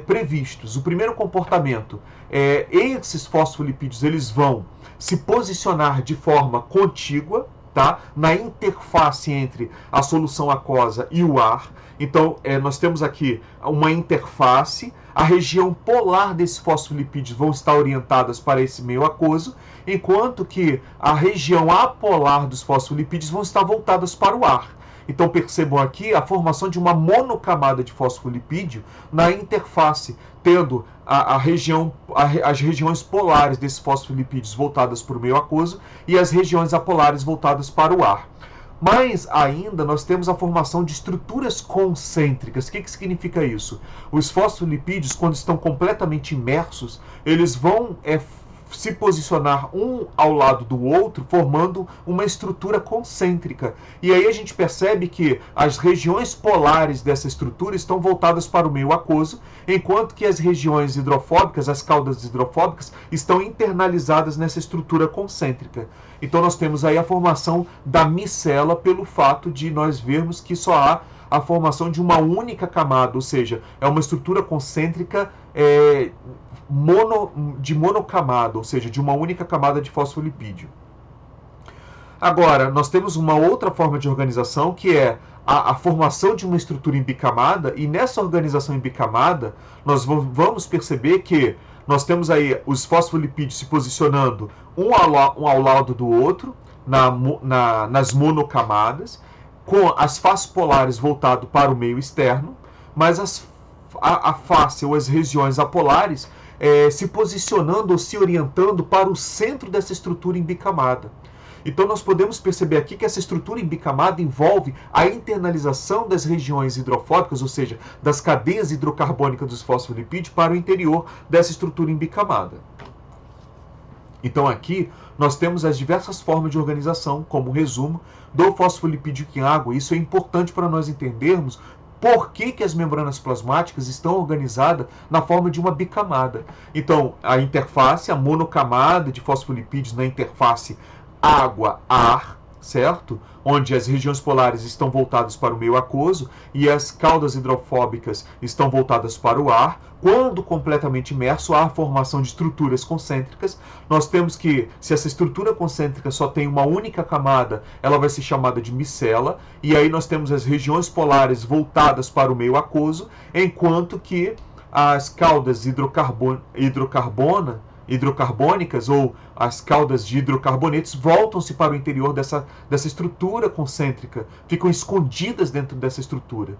previstos. O primeiro comportamento esses fosfolipídios eles vão se posicionar de forma contígua, tá? Na interface entre a solução aquosa e o ar. Então, nós temos aqui uma interface, a região polar desses fosfolipídios vão estar orientadas para esse meio aquoso, enquanto que a região apolar dos fosfolipídios vão estar voltadas para o ar. Então percebam aqui a formação de uma monocamada de fosfolipídio na interface, tendo as regiões polares desses fosfolipídios voltadas para o meio aquoso e as regiões apolares voltadas para o ar. Mas ainda nós temos a formação de estruturas concêntricas. O que significa isso? Os fosfolipídios, quando estão completamente imersos, eles vão se posicionar um ao lado do outro, formando uma estrutura concêntrica. E aí a gente percebe que as regiões polares dessa estrutura estão voltadas para o meio aquoso, enquanto que as regiões hidrofóbicas, as caudas hidrofóbicas, estão internalizadas nessa estrutura concêntrica. Então nós temos aí a formação da micela pelo fato de nós vermos que só há a formação de uma única camada, ou seja, é uma estrutura concêntrica de monocamada, ou seja, de uma única camada de fosfolipídio. Agora, nós temos uma outra forma de organização que é a formação de uma estrutura em bicamada, e nessa organização em bicamada, nós vamos perceber que nós temos aí os fosfolipídios se posicionando um ao lado do outro, nas monocamadas, com as faces polares voltadas para o meio externo, mas a face ou as regiões apolares se posicionando ou se orientando para o centro dessa estrutura em bicamada. Então nós podemos perceber aqui que essa estrutura em bicamada envolve a internalização das regiões hidrofóbicas, ou seja, das cadeias hidrocarbônicas dos fosfolipídios para o interior dessa estrutura em bicamada. Então aqui nós temos as diversas formas de organização, como resumo, do fosfolipídio em água. Isso é importante para nós entendermos por que as membranas plasmáticas estão organizadas na forma de uma bicamada. Então, a interface, a monocamada de fosfolipídios na interface água-ar, certo? Onde as regiões polares estão voltadas para o meio aquoso e as caudas hidrofóbicas estão voltadas para o ar. Quando completamente imerso, há a formação de estruturas concêntricas. Nós temos que, se essa estrutura concêntrica só tem uma única camada, ela vai ser chamada de micela, e aí nós temos as regiões polares voltadas para o meio aquoso, enquanto que as caudas hidrocarbônicas ou as caudas de hidrocarbonetos voltam-se para o interior dessa estrutura concêntrica, ficam escondidas dentro dessa estrutura.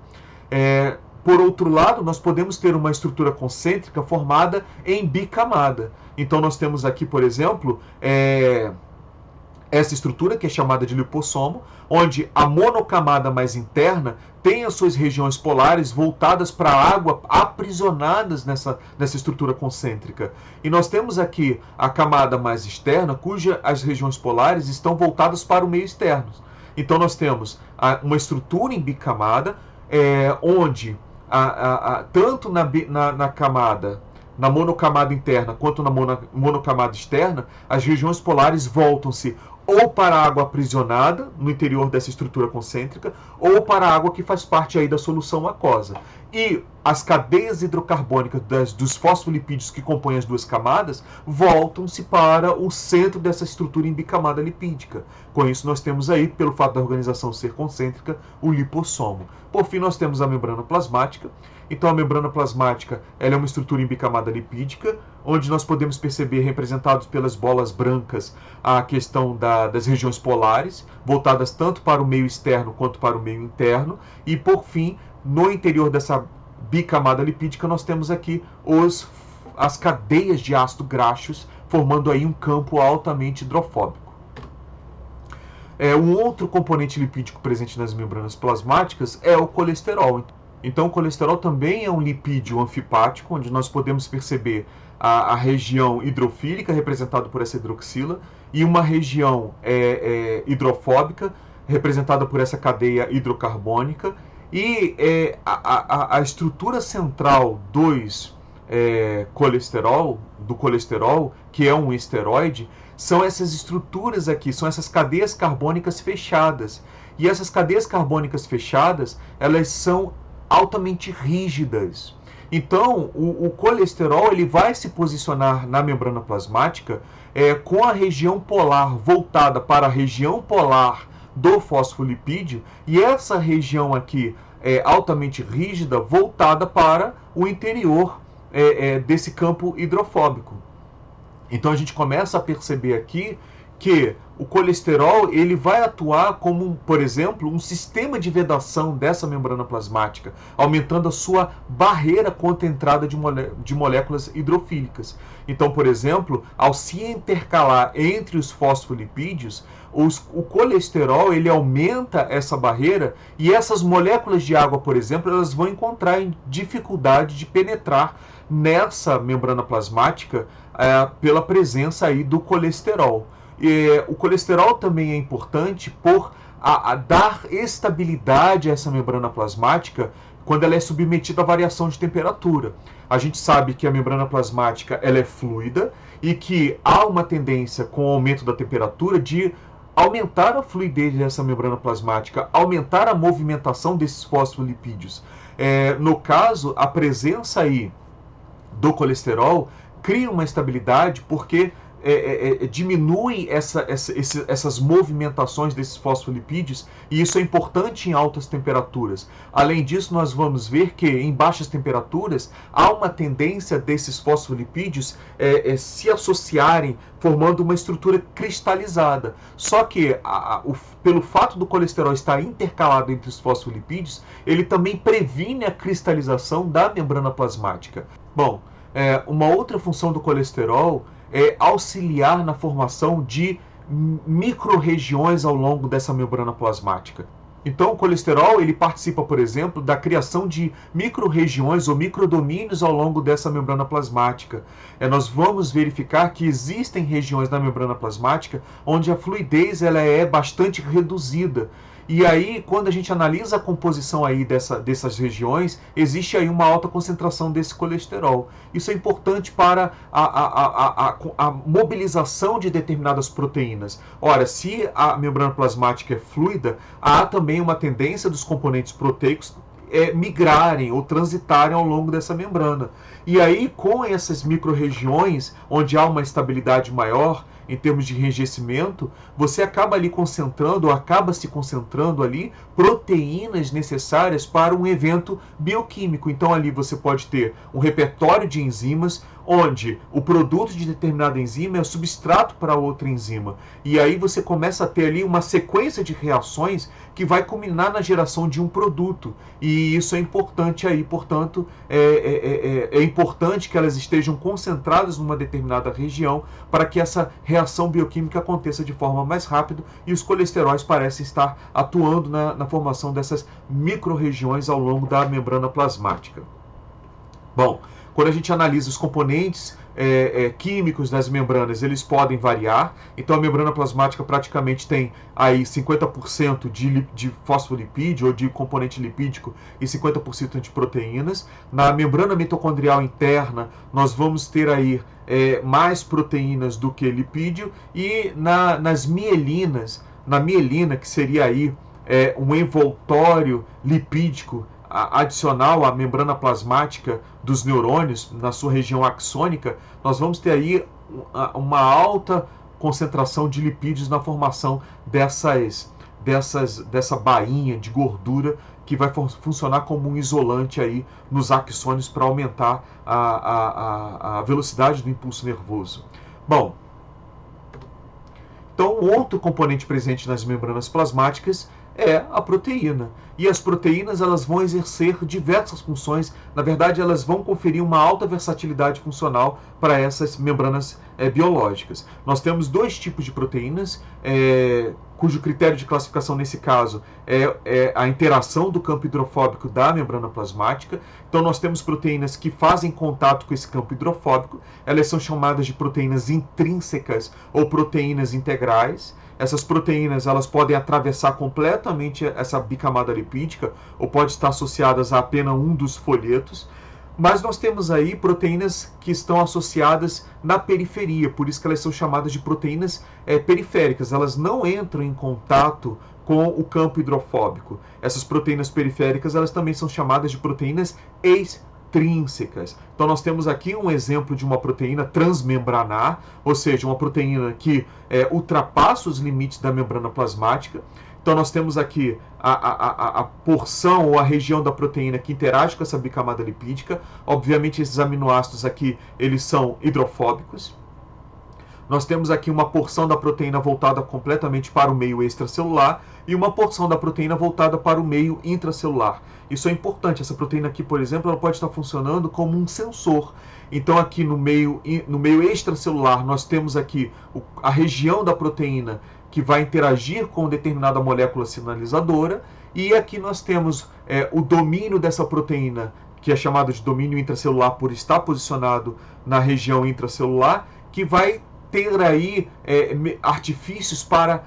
Por outro lado, nós podemos ter uma estrutura concêntrica formada em bicamada. Então nós temos aqui, por exemplo, essa estrutura que é chamada de lipossomo, onde a monocamada mais interna tem as suas regiões polares voltadas para a água, aprisionadas nessa estrutura concêntrica. E nós temos aqui a camada mais externa, cuja as regiões polares estão voltadas para o meio externo. Então nós temos uma estrutura em bicamada, onde tanto na monocamada interna quanto na monocamada externa, as regiões polares voltam-se ou para a água aprisionada no interior dessa estrutura concêntrica, ou para a água que faz parte aí da solução aquosa. E as cadeias hidrocarbônicas dos fosfolipídios que compõem as duas camadas voltam-se para o centro dessa estrutura em bicamada lipídica. Com isso nós temos aí, pelo fato da organização ser concêntrica, o lipossomo. Por fim, nós temos a membrana plasmática. Então a membrana plasmática ela é uma estrutura em bicamada lipídica, onde nós podemos perceber representados pelas bolas brancas a questão das regiões polares, voltadas tanto para o meio externo quanto para o meio interno. E por fim, no interior dessa bicamada lipídica, nós temos aqui as cadeias de ácido graxos, formando aí um campo altamente hidrofóbico. Um outro componente lipídico presente nas membranas plasmáticas é o colesterol. Então, o colesterol também é um lipídio anfipático, onde nós podemos perceber a região hidrofílica, representada por essa hidroxila, e uma região hidrofóbica, representada por essa cadeia hidrocarbônica. E a estrutura central do colesterol, que é um esteroide, são essas estruturas aqui, são essas cadeias carbônicas fechadas. E essas cadeias carbônicas fechadas, elas são altamente rígidas. Então, o colesterol ele vai se posicionar na membrana plasmática com a região polar voltada para a região polar do fosfolipídio, e essa região aqui altamente rígida voltada para o interior desse campo hidrofóbico. Então a gente começa a perceber aqui que o colesterol ele vai atuar como, por exemplo, um sistema de vedação dessa membrana plasmática, aumentando a sua barreira contra a entrada de moléculas hidrofílicas. Então, por exemplo, ao se intercalar entre os fosfolipídios, o colesterol ele aumenta essa barreira, e essas moléculas de água, por exemplo, elas vão encontrar dificuldade de penetrar nessa membrana plasmática pela presença aí do colesterol. O colesterol também é importante por dar estabilidade a essa membrana plasmática quando ela é submetida à variação de temperatura. A gente sabe que a membrana plasmática ela é fluida e que há uma tendência, com o aumento da temperatura, de aumentar a fluidez dessa membrana plasmática, aumentar a movimentação desses fosfolipídios. No caso, a presença aí do colesterol cria uma estabilidade porque diminui essas movimentações desses fosfolipídios, e isso é importante em altas temperaturas. Além disso, nós vamos ver que em baixas temperaturas há uma tendência desses fosfolipídios se associarem, formando uma estrutura cristalizada. Só que, pelo fato do colesterol estar intercalado entre os fosfolipídios, ele também previne a cristalização da membrana plasmática. Bom, uma outra função do colesterol é auxiliar na formação de micro-regiões ao longo dessa membrana plasmática. Então, o colesterol ele participa, por exemplo, da criação de micro-regiões ou microdomínios ao longo dessa membrana plasmática. Nós vamos verificar que existem regiões na membrana plasmática onde a fluidez ela é bastante reduzida. E aí, quando a gente analisa a composição aí dessas regiões, existe aí uma alta concentração desse colesterol. Isso é importante para a mobilização de determinadas proteínas. Ora, se a membrana plasmática é fluida, há também uma tendência dos componentes proteicos migrarem ou transitarem ao longo dessa membrana. E aí, com essas micro-regiões, onde há uma estabilidade maior, em termos de enrijecimento, você acaba ali concentrando, ou acaba se concentrando ali, proteínas necessárias para um evento bioquímico. Então ali você pode ter um repertório de enzimas, onde o produto de determinada enzima é o substrato para outra enzima. E aí você começa a ter ali uma sequência de reações que vai culminar na geração de um produto. E isso é importante aí, portanto, é importante que elas estejam concentradas numa determinada região para que essa reação bioquímica aconteça de forma mais rápida, e os colesteróis parecem estar atuando na formação dessas micro-regiões ao longo da membrana plasmática. Bom, quando a gente analisa os componentes químicos das membranas, eles podem variar. Então a membrana plasmática praticamente tem aí 50% de fosfolipídio ou de componente lipídico e 50% de proteínas. Na membrana mitocondrial interna, nós vamos ter aí mais proteínas do que lipídio, e nas mielinas, na mielina, que seria aí um envoltório lipídico adicional à membrana plasmática dos neurônios, na sua região axônica, nós vamos ter aí uma alta concentração de lipídios na formação dessa bainha de gordura, que vai funcionar como um isolante aí nos axônios para aumentar a velocidade do impulso nervoso. Bom, então outro componente presente nas membranas plasmáticas é a proteína. E as proteínas elas vão exercer diversas funções. Na verdade, elas vão conferir uma alta versatilidade funcional para essas membranas biológicas. Nós temos dois tipos de proteínas, cujo critério de classificação nesse caso é a interação do campo hidrofóbico da membrana plasmática. Então nós temos proteínas que fazem contato com esse campo hidrofóbico. Elas são chamadas de proteínas intrínsecas ou proteínas integrais. Essas proteínas elas podem atravessar completamente essa bicamada lipídica, ou pode estar associadas a apenas um dos folhetos. Mas nós temos aí proteínas que estão associadas na periferia, por isso que elas são chamadas de proteínas periféricas. Elas não entram em contato com o campo hidrofóbico. Essas proteínas periféricas elas também são chamadas de proteínas extrínsecas. Então nós temos aqui um exemplo de uma proteína transmembranar, ou seja, uma proteína que ultrapassa os limites da membrana plasmática. Então nós temos aqui a porção ou a região da proteína que interage com essa bicamada lipídica. Obviamente esses aminoácidos aqui, eles são hidrofóbicos. Nós temos aqui uma porção da proteína voltada completamente para o meio extracelular e uma porção da proteína voltada para o meio intracelular. Isso é importante. Essa proteína aqui, por exemplo, ela pode estar funcionando como um sensor. Então aqui no meio extracelular nós temos aqui a região da proteína que vai interagir com determinada molécula sinalizadora, e aqui nós temos o domínio dessa proteína, que é chamado de domínio intracelular por estar posicionado na região intracelular, que vai ter aí artifícios para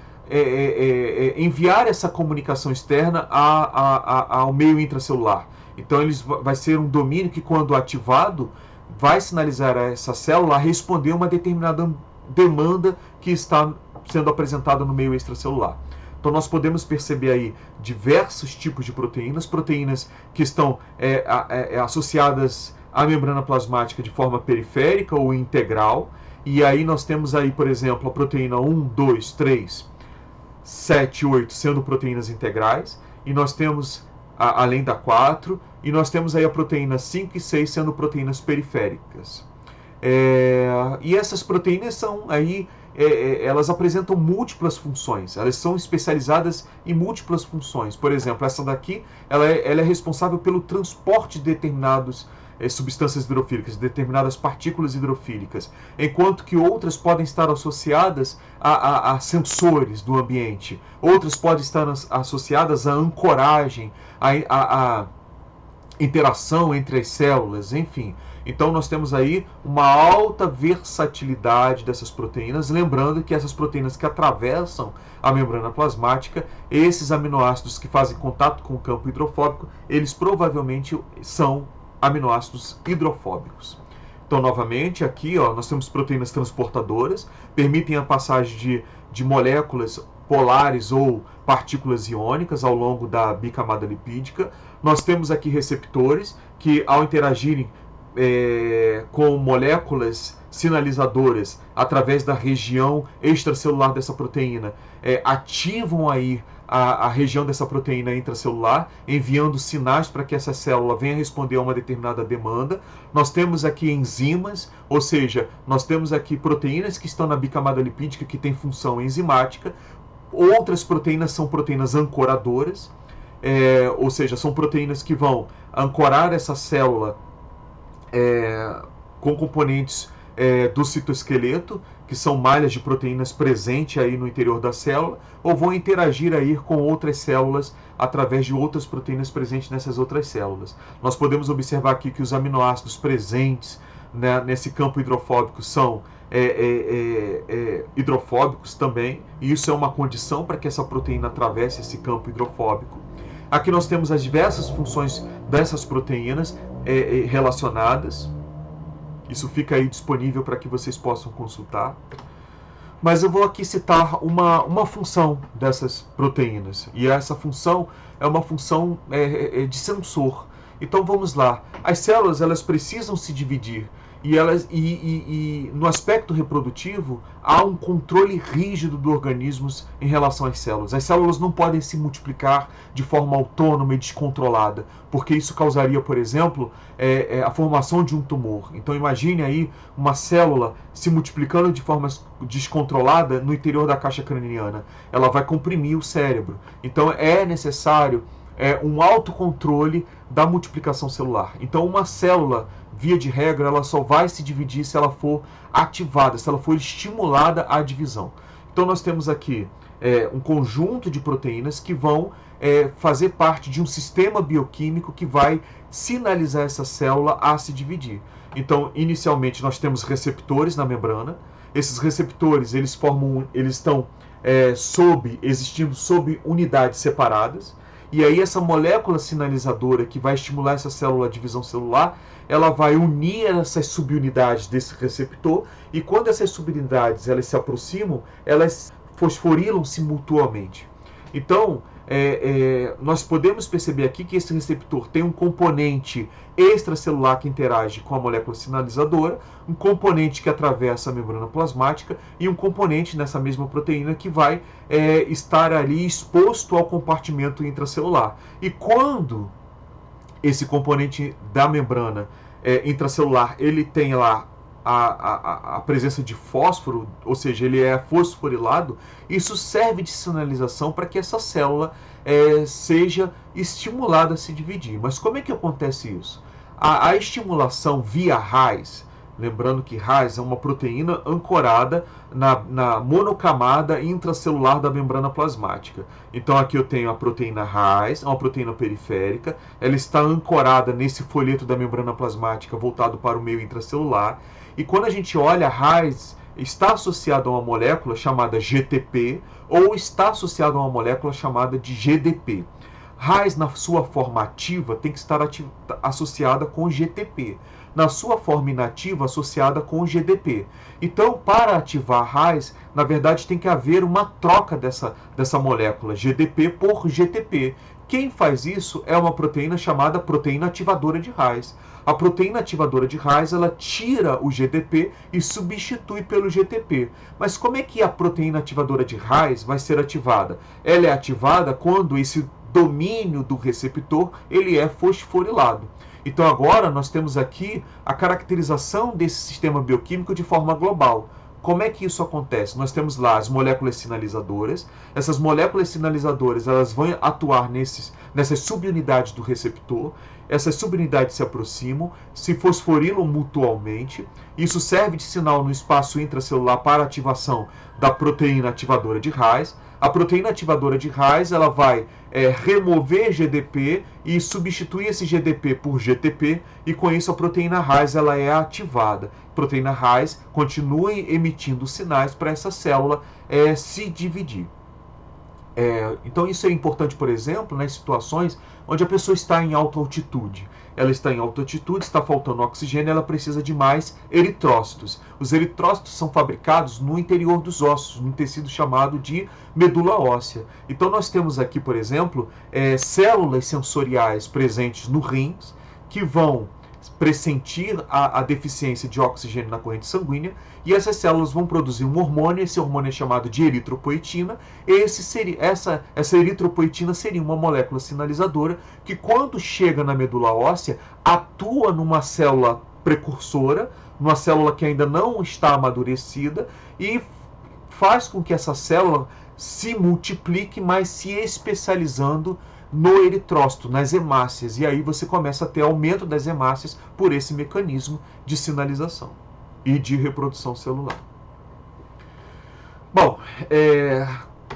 enviar essa comunicação externa ao meio intracelular. Então vai ser um domínio que, quando ativado, vai sinalizar a essa célula a responder uma determinada demanda que está sendo apresentada no meio extracelular. Então nós podemos perceber aí diversos tipos de proteínas que estão associadas à membrana plasmática de forma periférica ou integral, E aí nós temos aí, por exemplo, a proteína 1, 2, 3, 7, 8 sendo proteínas integrais, e nós temos, além da 4, e nós temos aí a proteína 5 e 6 sendo proteínas periféricas. E essas proteínas são aí, elas apresentam múltiplas funções, elas são especializadas em múltiplas funções. Por exemplo, essa daqui, ela é responsável pelo transporte de determinados substâncias hidrofílicas, determinadas partículas hidrofílicas, enquanto que outras podem estar associadas a sensores do ambiente, outras podem estar associadas à ancoragem, a interação entre as células, enfim. Então nós temos aí uma alta versatilidade dessas proteínas, lembrando que essas proteínas que atravessam a membrana plasmática, esses aminoácidos que fazem contato com o campo hidrofóbico, eles provavelmente são aminoácidos hidrofóbicos. Então, novamente, aqui nós temos proteínas transportadoras, permitem a passagem de moléculas polares ou partículas iônicas ao longo da bicamada lipídica. Nós temos aqui receptores que, ao interagirem com moléculas sinalizadoras através da região extracelular dessa proteína, ativam aí a região dessa proteína intracelular, enviando sinais para que essa célula venha responder a uma determinada demanda. Nós temos aqui enzimas, ou seja, nós temos aqui proteínas que estão na bicamada lipídica que têm função enzimática. Outras proteínas são proteínas ancoradoras, ou seja, são proteínas que vão ancorar essa célula com componentes do citoesqueleto, que são malhas de proteínas presentes aí no interior da célula, ou vão interagir aí com outras células através de outras proteínas presentes nessas outras células. Nós podemos observar aqui que os aminoácidos presentes, né, nesse campo hidrofóbico são hidrofóbicos também, e isso é uma condição para que essa proteína atravesse esse campo hidrofóbico. Aqui nós temos as diversas funções dessas proteínas relacionadas. Isso fica aí disponível para que vocês possam consultar. Mas eu vou aqui citar uma função dessas proteínas. E essa função é uma função de sensor. Então vamos lá. As células, elas precisam se dividir. E no aspecto reprodutivo, há um controle rígido do organismo em relação às células. As células não podem se multiplicar de forma autônoma e descontrolada, porque isso causaria, por exemplo, a formação de um tumor. Então imagine aí uma célula se multiplicando de forma descontrolada no interior da caixa craniana. Ela vai comprimir o cérebro. Então é necessário um autocontrole da multiplicação celular. Então uma célula, via de regra, ela só vai se dividir se ela for ativada, se ela for estimulada à divisão. Então nós temos aqui um conjunto de proteínas que vão fazer parte de um sistema bioquímico que vai sinalizar essa célula a se dividir. Então, inicialmente, nós temos receptores na membrana. Esses receptores, eles estão existindo sob unidades separadas. E aí essa molécula sinalizadora que vai estimular essa célula à divisão celular, ela vai unir essas subunidades desse receptor, e quando essas subunidades elas se aproximam, elas fosforilam-se mutuamente. Então, nós podemos perceber aqui que esse receptor tem um componente extracelular que interage com a molécula sinalizadora, um componente que atravessa a membrana plasmática e um componente nessa mesma proteína que vai estar ali exposto ao compartimento intracelular. E quando esse componente da membrana intracelular ele tem lá a presença de fósforo, ou seja, ele é fosforilado, isso serve de sinalização para que essa célula seja estimulada a se dividir. Mas como é que acontece isso? A estimulação via RAS, lembrando que RAS é uma proteína ancorada na monocamada intracelular da membrana plasmática. Então aqui eu tenho a proteína RAS, é uma proteína periférica, ela está ancorada nesse folheto da membrana plasmática voltado para o meio intracelular. E quando a gente olha, a RAS está associada a uma molécula chamada GTP ou está associada a uma molécula chamada de GDP. RAS, na sua forma ativa, tem que estar associada com GTP. Na sua forma inativa, associada com GDP. Então, para ativar RAS, na verdade, tem que haver uma troca dessa molécula GDP por GTP, Quem faz isso é uma proteína chamada proteína ativadora de Reis. A proteína ativadora de Reis, ela tira o GDP e substitui pelo GTP. Mas como é que a proteína ativadora de Reis vai ser ativada? Ela é ativada quando esse domínio do receptor ele é fosforilado. Então agora nós temos aqui a caracterização desse sistema bioquímico de forma global. Como é que isso acontece? Nós temos lá as moléculas sinalizadoras. Essas moléculas sinalizadoras elas vão atuar nessas subunidades do receptor. Essas subunidades se aproximam, se fosforilam mutualmente. Isso serve de sinal no espaço intracelular para ativação da proteína ativadora de Reis. A proteína ativadora de Reis ela vai remover GDP e substituir esse GDP por GTP, e com isso a proteína Reis ela é ativada. A proteína Reis continua emitindo sinais para essa célula se dividir. Então isso é importante, por exemplo, nas situações onde a pessoa está em alta altitude. Ela está em alta altitude, está faltando oxigênio, ela precisa de mais eritrócitos. Os eritrócitos são fabricados no interior dos ossos, num tecido chamado de medula óssea. Então nós temos aqui, por exemplo, células sensoriais presentes no rins que vão pressentir a deficiência de oxigênio na corrente sanguínea, e essas células vão produzir um hormônio. Esse hormônio é chamado de eritropoetina. Essa eritropoetina seria uma molécula sinalizadora que, quando chega na medula óssea, atua numa célula precursora, numa célula que ainda não está amadurecida, e faz com que essa célula se multiplique, mas se especializando no eritrócito, nas hemácias, e aí você começa a ter aumento das hemácias por esse mecanismo de sinalização e de reprodução celular. Bom,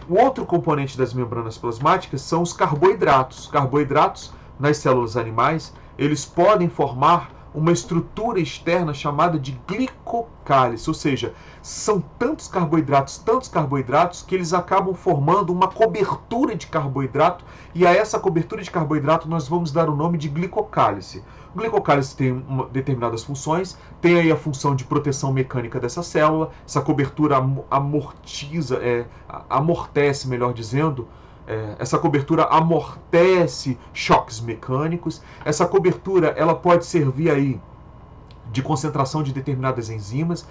o outro componente das membranas plasmáticas são os carboidratos. Os carboidratos nas células animais, eles podem formar uma estrutura externa chamada de glicocálice, ou seja, são tantos carboidratos que eles acabam formando uma cobertura de carboidrato, e a essa cobertura de carboidrato nós vamos dar o nome de glicocálice. O glicocálice tem determinadas funções, tem aí a função de proteção mecânica dessa célula, essa cobertura amortece, melhor dizendo, essa cobertura amortece choques mecânicos. Essa cobertura ela pode servir aí de concentração de determinadas enzimas,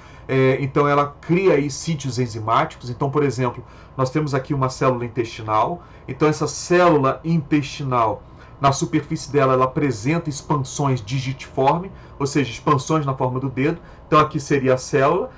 então ela cria aí sítios enzimáticos. Então, por exemplo, nós temos aqui uma célula intestinal. Então essa célula intestinal, na superfície dela, ela apresenta expansões digitiforme, ou seja, expansões na forma do dedo. Então aqui seria a célula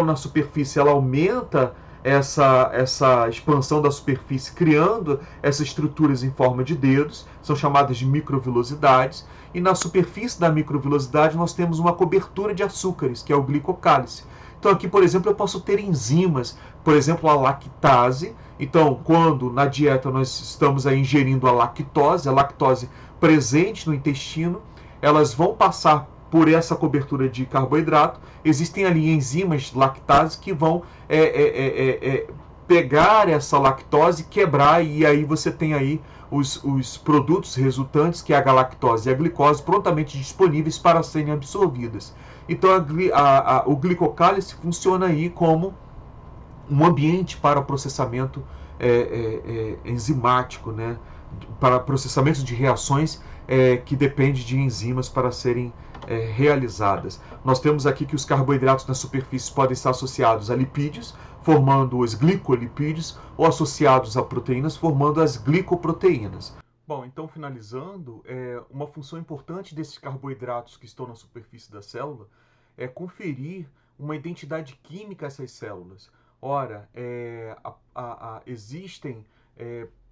na superfície ela aumenta essa expansão da superfície, criando essas estruturas em forma de dedos, são chamadas de microvilosidades, e na superfície da microvilosidade nós temos uma cobertura de açúcares, que é o glicocálice. Então aqui, por exemplo, eu posso ter enzimas, por exemplo, a lactase. Então, quando na dieta nós estamos aí ingerindo a lactose presente no intestino, elas vão passar por essa cobertura de carboidrato. Existem ali enzimas lactase que vão pegar essa lactose, quebrar, e aí você tem aí os produtos resultantes, que é a galactose e a glicose, prontamente disponíveis para serem absorvidas. Então o glicocálice funciona aí como um ambiente para processamento enzimático, né? Para processamento de reações que depende de enzimas para serem realizadas. Nós temos aqui que os carboidratos na superfície podem estar associados a lipídios, formando os glicolipídios, ou associados a proteínas, formando as glicoproteínas. Bom, então finalizando, uma função importante desses carboidratos que estão na superfície da célula é conferir uma identidade química a essas células. Ora, existem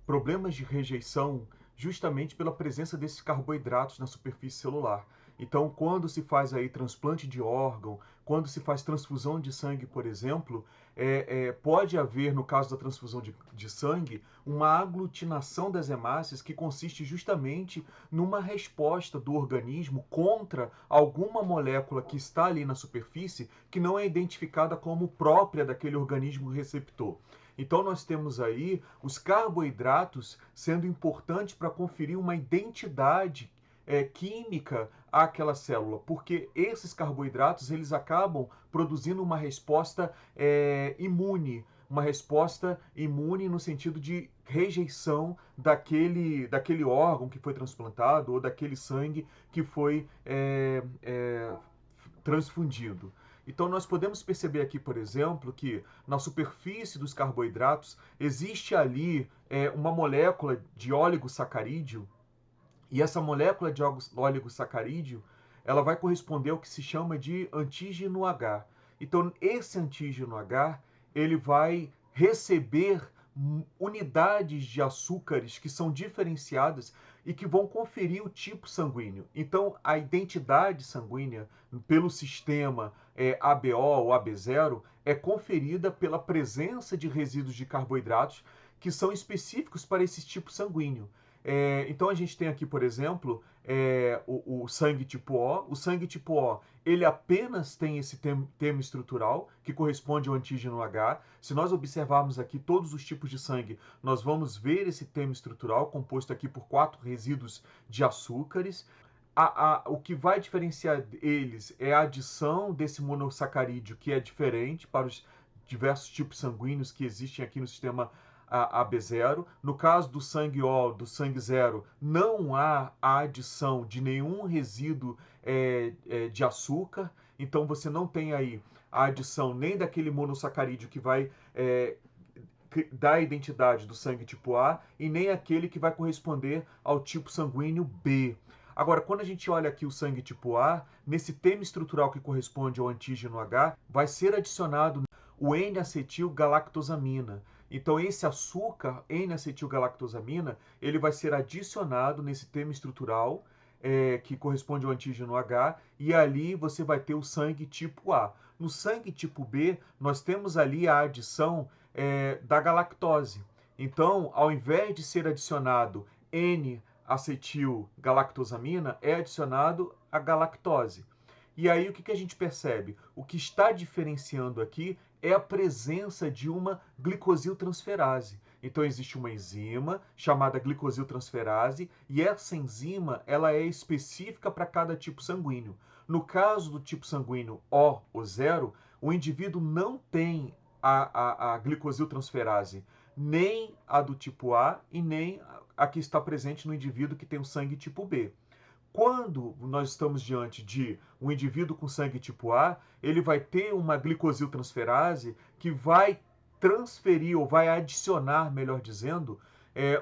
problemas de rejeição justamente pela presença desses carboidratos na superfície celular. Então, quando se faz aí transplante de órgão, quando se faz transfusão de sangue, por exemplo, pode haver, no caso da transfusão de sangue, uma aglutinação das hemácias que consiste justamente numa resposta do organismo contra alguma molécula que está ali na superfície que não é identificada como própria daquele organismo receptor. Então nós temos aí os carboidratos sendo importantes para conferir uma identidade química àquela célula, porque esses carboidratos eles acabam produzindo uma resposta imune uma resposta imune no sentido de rejeição daquele órgão que foi transplantado ou daquele sangue que foi transfundido. Então nós podemos perceber aqui, por exemplo, que na superfície dos carboidratos existe ali uma molécula de oligosacarídeo, e essa molécula de oligosacarídeo ela vai corresponder ao que se chama de antígeno H. Então esse antígeno H ele vai receber unidades de açúcares que são diferenciadas e que vão conferir o tipo sanguíneo. Então, a identidade sanguínea pelo sistema ABO ou AB0 é conferida pela presença de resíduos de carboidratos que são específicos para esse tipo sanguíneo. Então a gente tem aqui, por exemplo, o sangue tipo O. O sangue tipo O, ele apenas tem esse termo estrutural, que corresponde ao antígeno H. Se nós observarmos aqui todos os tipos de sangue, nós vamos ver esse termo estrutural, composto aqui por 4 resíduos de açúcares. O que vai diferenciar eles é a adição desse monossacarídeo, que é diferente para os diversos tipos sanguíneos que existem aqui no sistema AB0. No caso do sangue O, do sangue zero, não há a adição de nenhum resíduo de açúcar, então você não tem aí a adição nem daquele monossacarídeo que vai dar a identidade do sangue tipo A e nem aquele que vai corresponder ao tipo sanguíneo B. Agora, quando a gente olha aqui o sangue tipo A, nesse termo estrutural que corresponde ao antígeno H, vai ser adicionado o N-acetilgalactosamina. Então, esse açúcar, N-acetilgalactosamina, ele vai ser adicionado nesse termo estrutural, que corresponde ao antígeno H, e ali você vai ter o sangue tipo A. No sangue tipo B, nós temos ali a adição da galactose. Então, ao invés de ser adicionado N-acetilgalactosamina, é adicionado a galactose. E aí o que a gente percebe? O que está diferenciando aqui é a presença de uma glicosiltransferase. Então existe uma enzima chamada glicosiltransferase e essa enzima ela é específica para cada tipo sanguíneo. No caso do tipo sanguíneo O ou 0, o indivíduo não tem a glicosiltransferase, nem a do tipo A e nem a que está presente no indivíduo que tem o sangue tipo B. Quando nós estamos diante de um indivíduo com sangue tipo A, ele vai ter uma glicosiltransferase que vai transferir ou vai adicionar, melhor dizendo,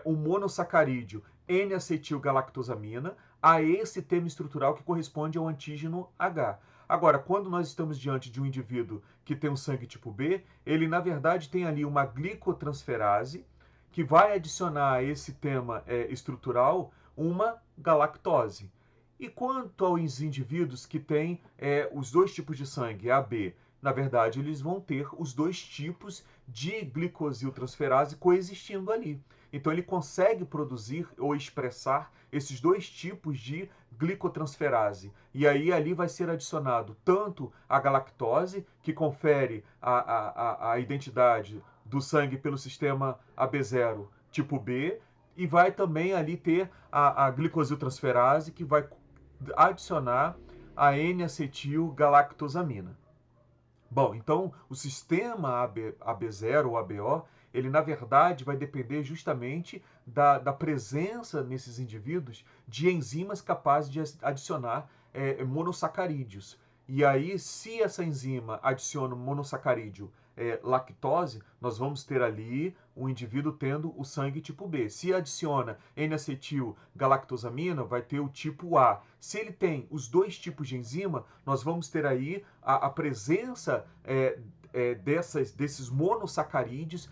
o monossacarídeo N-acetilgalactosamina a esse termo estrutural que corresponde ao antígeno H. Agora, quando nós estamos diante de um indivíduo que tem um sangue tipo B, ele na verdade tem ali uma glicotransferase que vai adicionar a esse tema estrutural uma galactose. E quanto aos indivíduos que têm os dois tipos de sangue, AB, na verdade, eles vão ter os dois tipos de glicosiltransferase coexistindo ali. Então, ele consegue produzir ou expressar esses dois tipos de glicotransferase. E aí, ali vai ser adicionado tanto a galactose, que confere a identidade do sangue pelo sistema AB0 tipo B, e vai também ali ter a glicosiltransferase, que vai adicionar a N-acetilgalactosamina. Bom, então o sistema AB0 ou ABO, ele na verdade vai depender justamente da presença nesses indivíduos de enzimas capazes de adicionar monossacarídeos. E aí, se essa enzima adiciona um monossacarídeo lactose, nós vamos ter ali o indivíduo tendo o sangue tipo B. Se adiciona N-acetilgalactosamina, vai ter o tipo A. Se ele tem os dois tipos de enzima, nós vamos ter aí a presença desses monossacarídeos,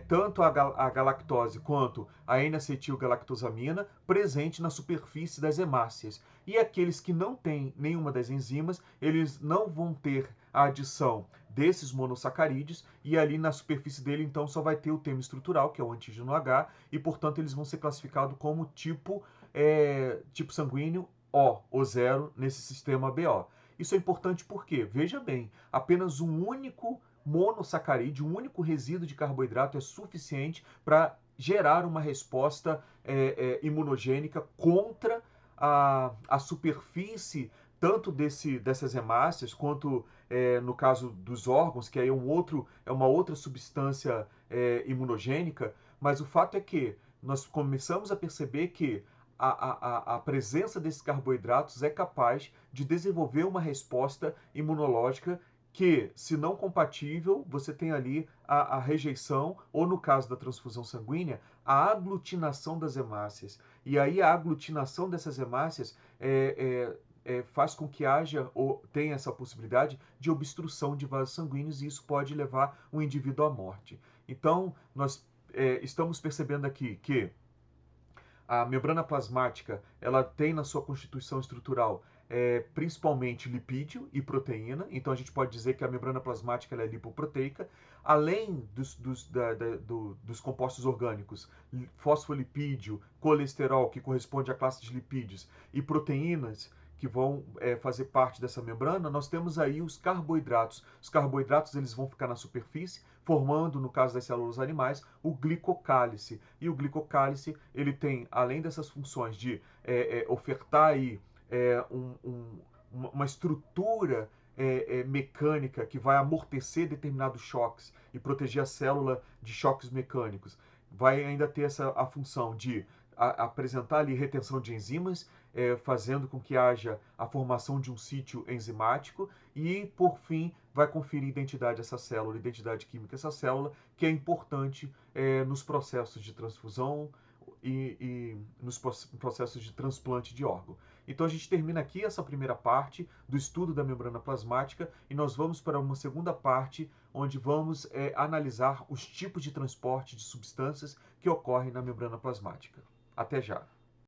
tanto a galactose quanto a N-acetilgalactosamina presente na superfície das hemácias. E aqueles que não têm nenhuma das enzimas, eles não vão ter a adição desses monossacarídeos, e ali na superfície dele então só vai ter o termo estrutural, que é o antígeno H, e portanto eles vão ser classificados como tipo sanguíneo O ou 0 nesse sistema BO. Isso é importante porque, veja bem, apenas um único monossacarídeo, um único resíduo de carboidrato é suficiente para gerar uma resposta imunogênica contra a superfície tanto dessas hemácias, quanto no caso dos órgãos, que aí é uma outra substância imunogênica, mas o fato é que nós começamos a perceber que a presença desses carboidratos é capaz de desenvolver uma resposta imunológica que, se não compatível, você tem ali a rejeição, ou no caso da transfusão sanguínea, a aglutinação das hemácias. E aí a aglutinação dessas hemácias faz com que haja ou tenha essa possibilidade de obstrução de vasos sanguíneos, e isso pode levar o indivíduo à morte. Então, nós estamos percebendo aqui que a membrana plasmática, ela tem na sua constituição estrutural principalmente lipídio e proteína, então a gente pode dizer que a membrana plasmática ela é lipoproteica, além dos compostos orgânicos, fosfolipídio, colesterol, que corresponde à classe de lipídios, e proteínas, que vão fazer parte dessa membrana, nós temos aí os carboidratos. Os carboidratos eles vão ficar na superfície, formando, no caso das células animais, o glicocálice. E o glicocálice ele tem, além dessas funções de ofertar aí uma estrutura mecânica que vai amortecer determinados choques e proteger a célula de choques mecânicos, vai ainda ter a função de apresentar ali retenção de enzimas, fazendo com que haja a formação de um sítio enzimático e, por fim, vai conferir identidade a essa célula, identidade química a essa célula, que é importante nos processos de transfusão e nos processos de transplante de órgão. Então a gente termina aqui essa primeira parte do estudo da membrana plasmática e nós vamos para uma segunda parte onde vamos analisar os tipos de transporte de substâncias que ocorrem na membrana plasmática. Até já!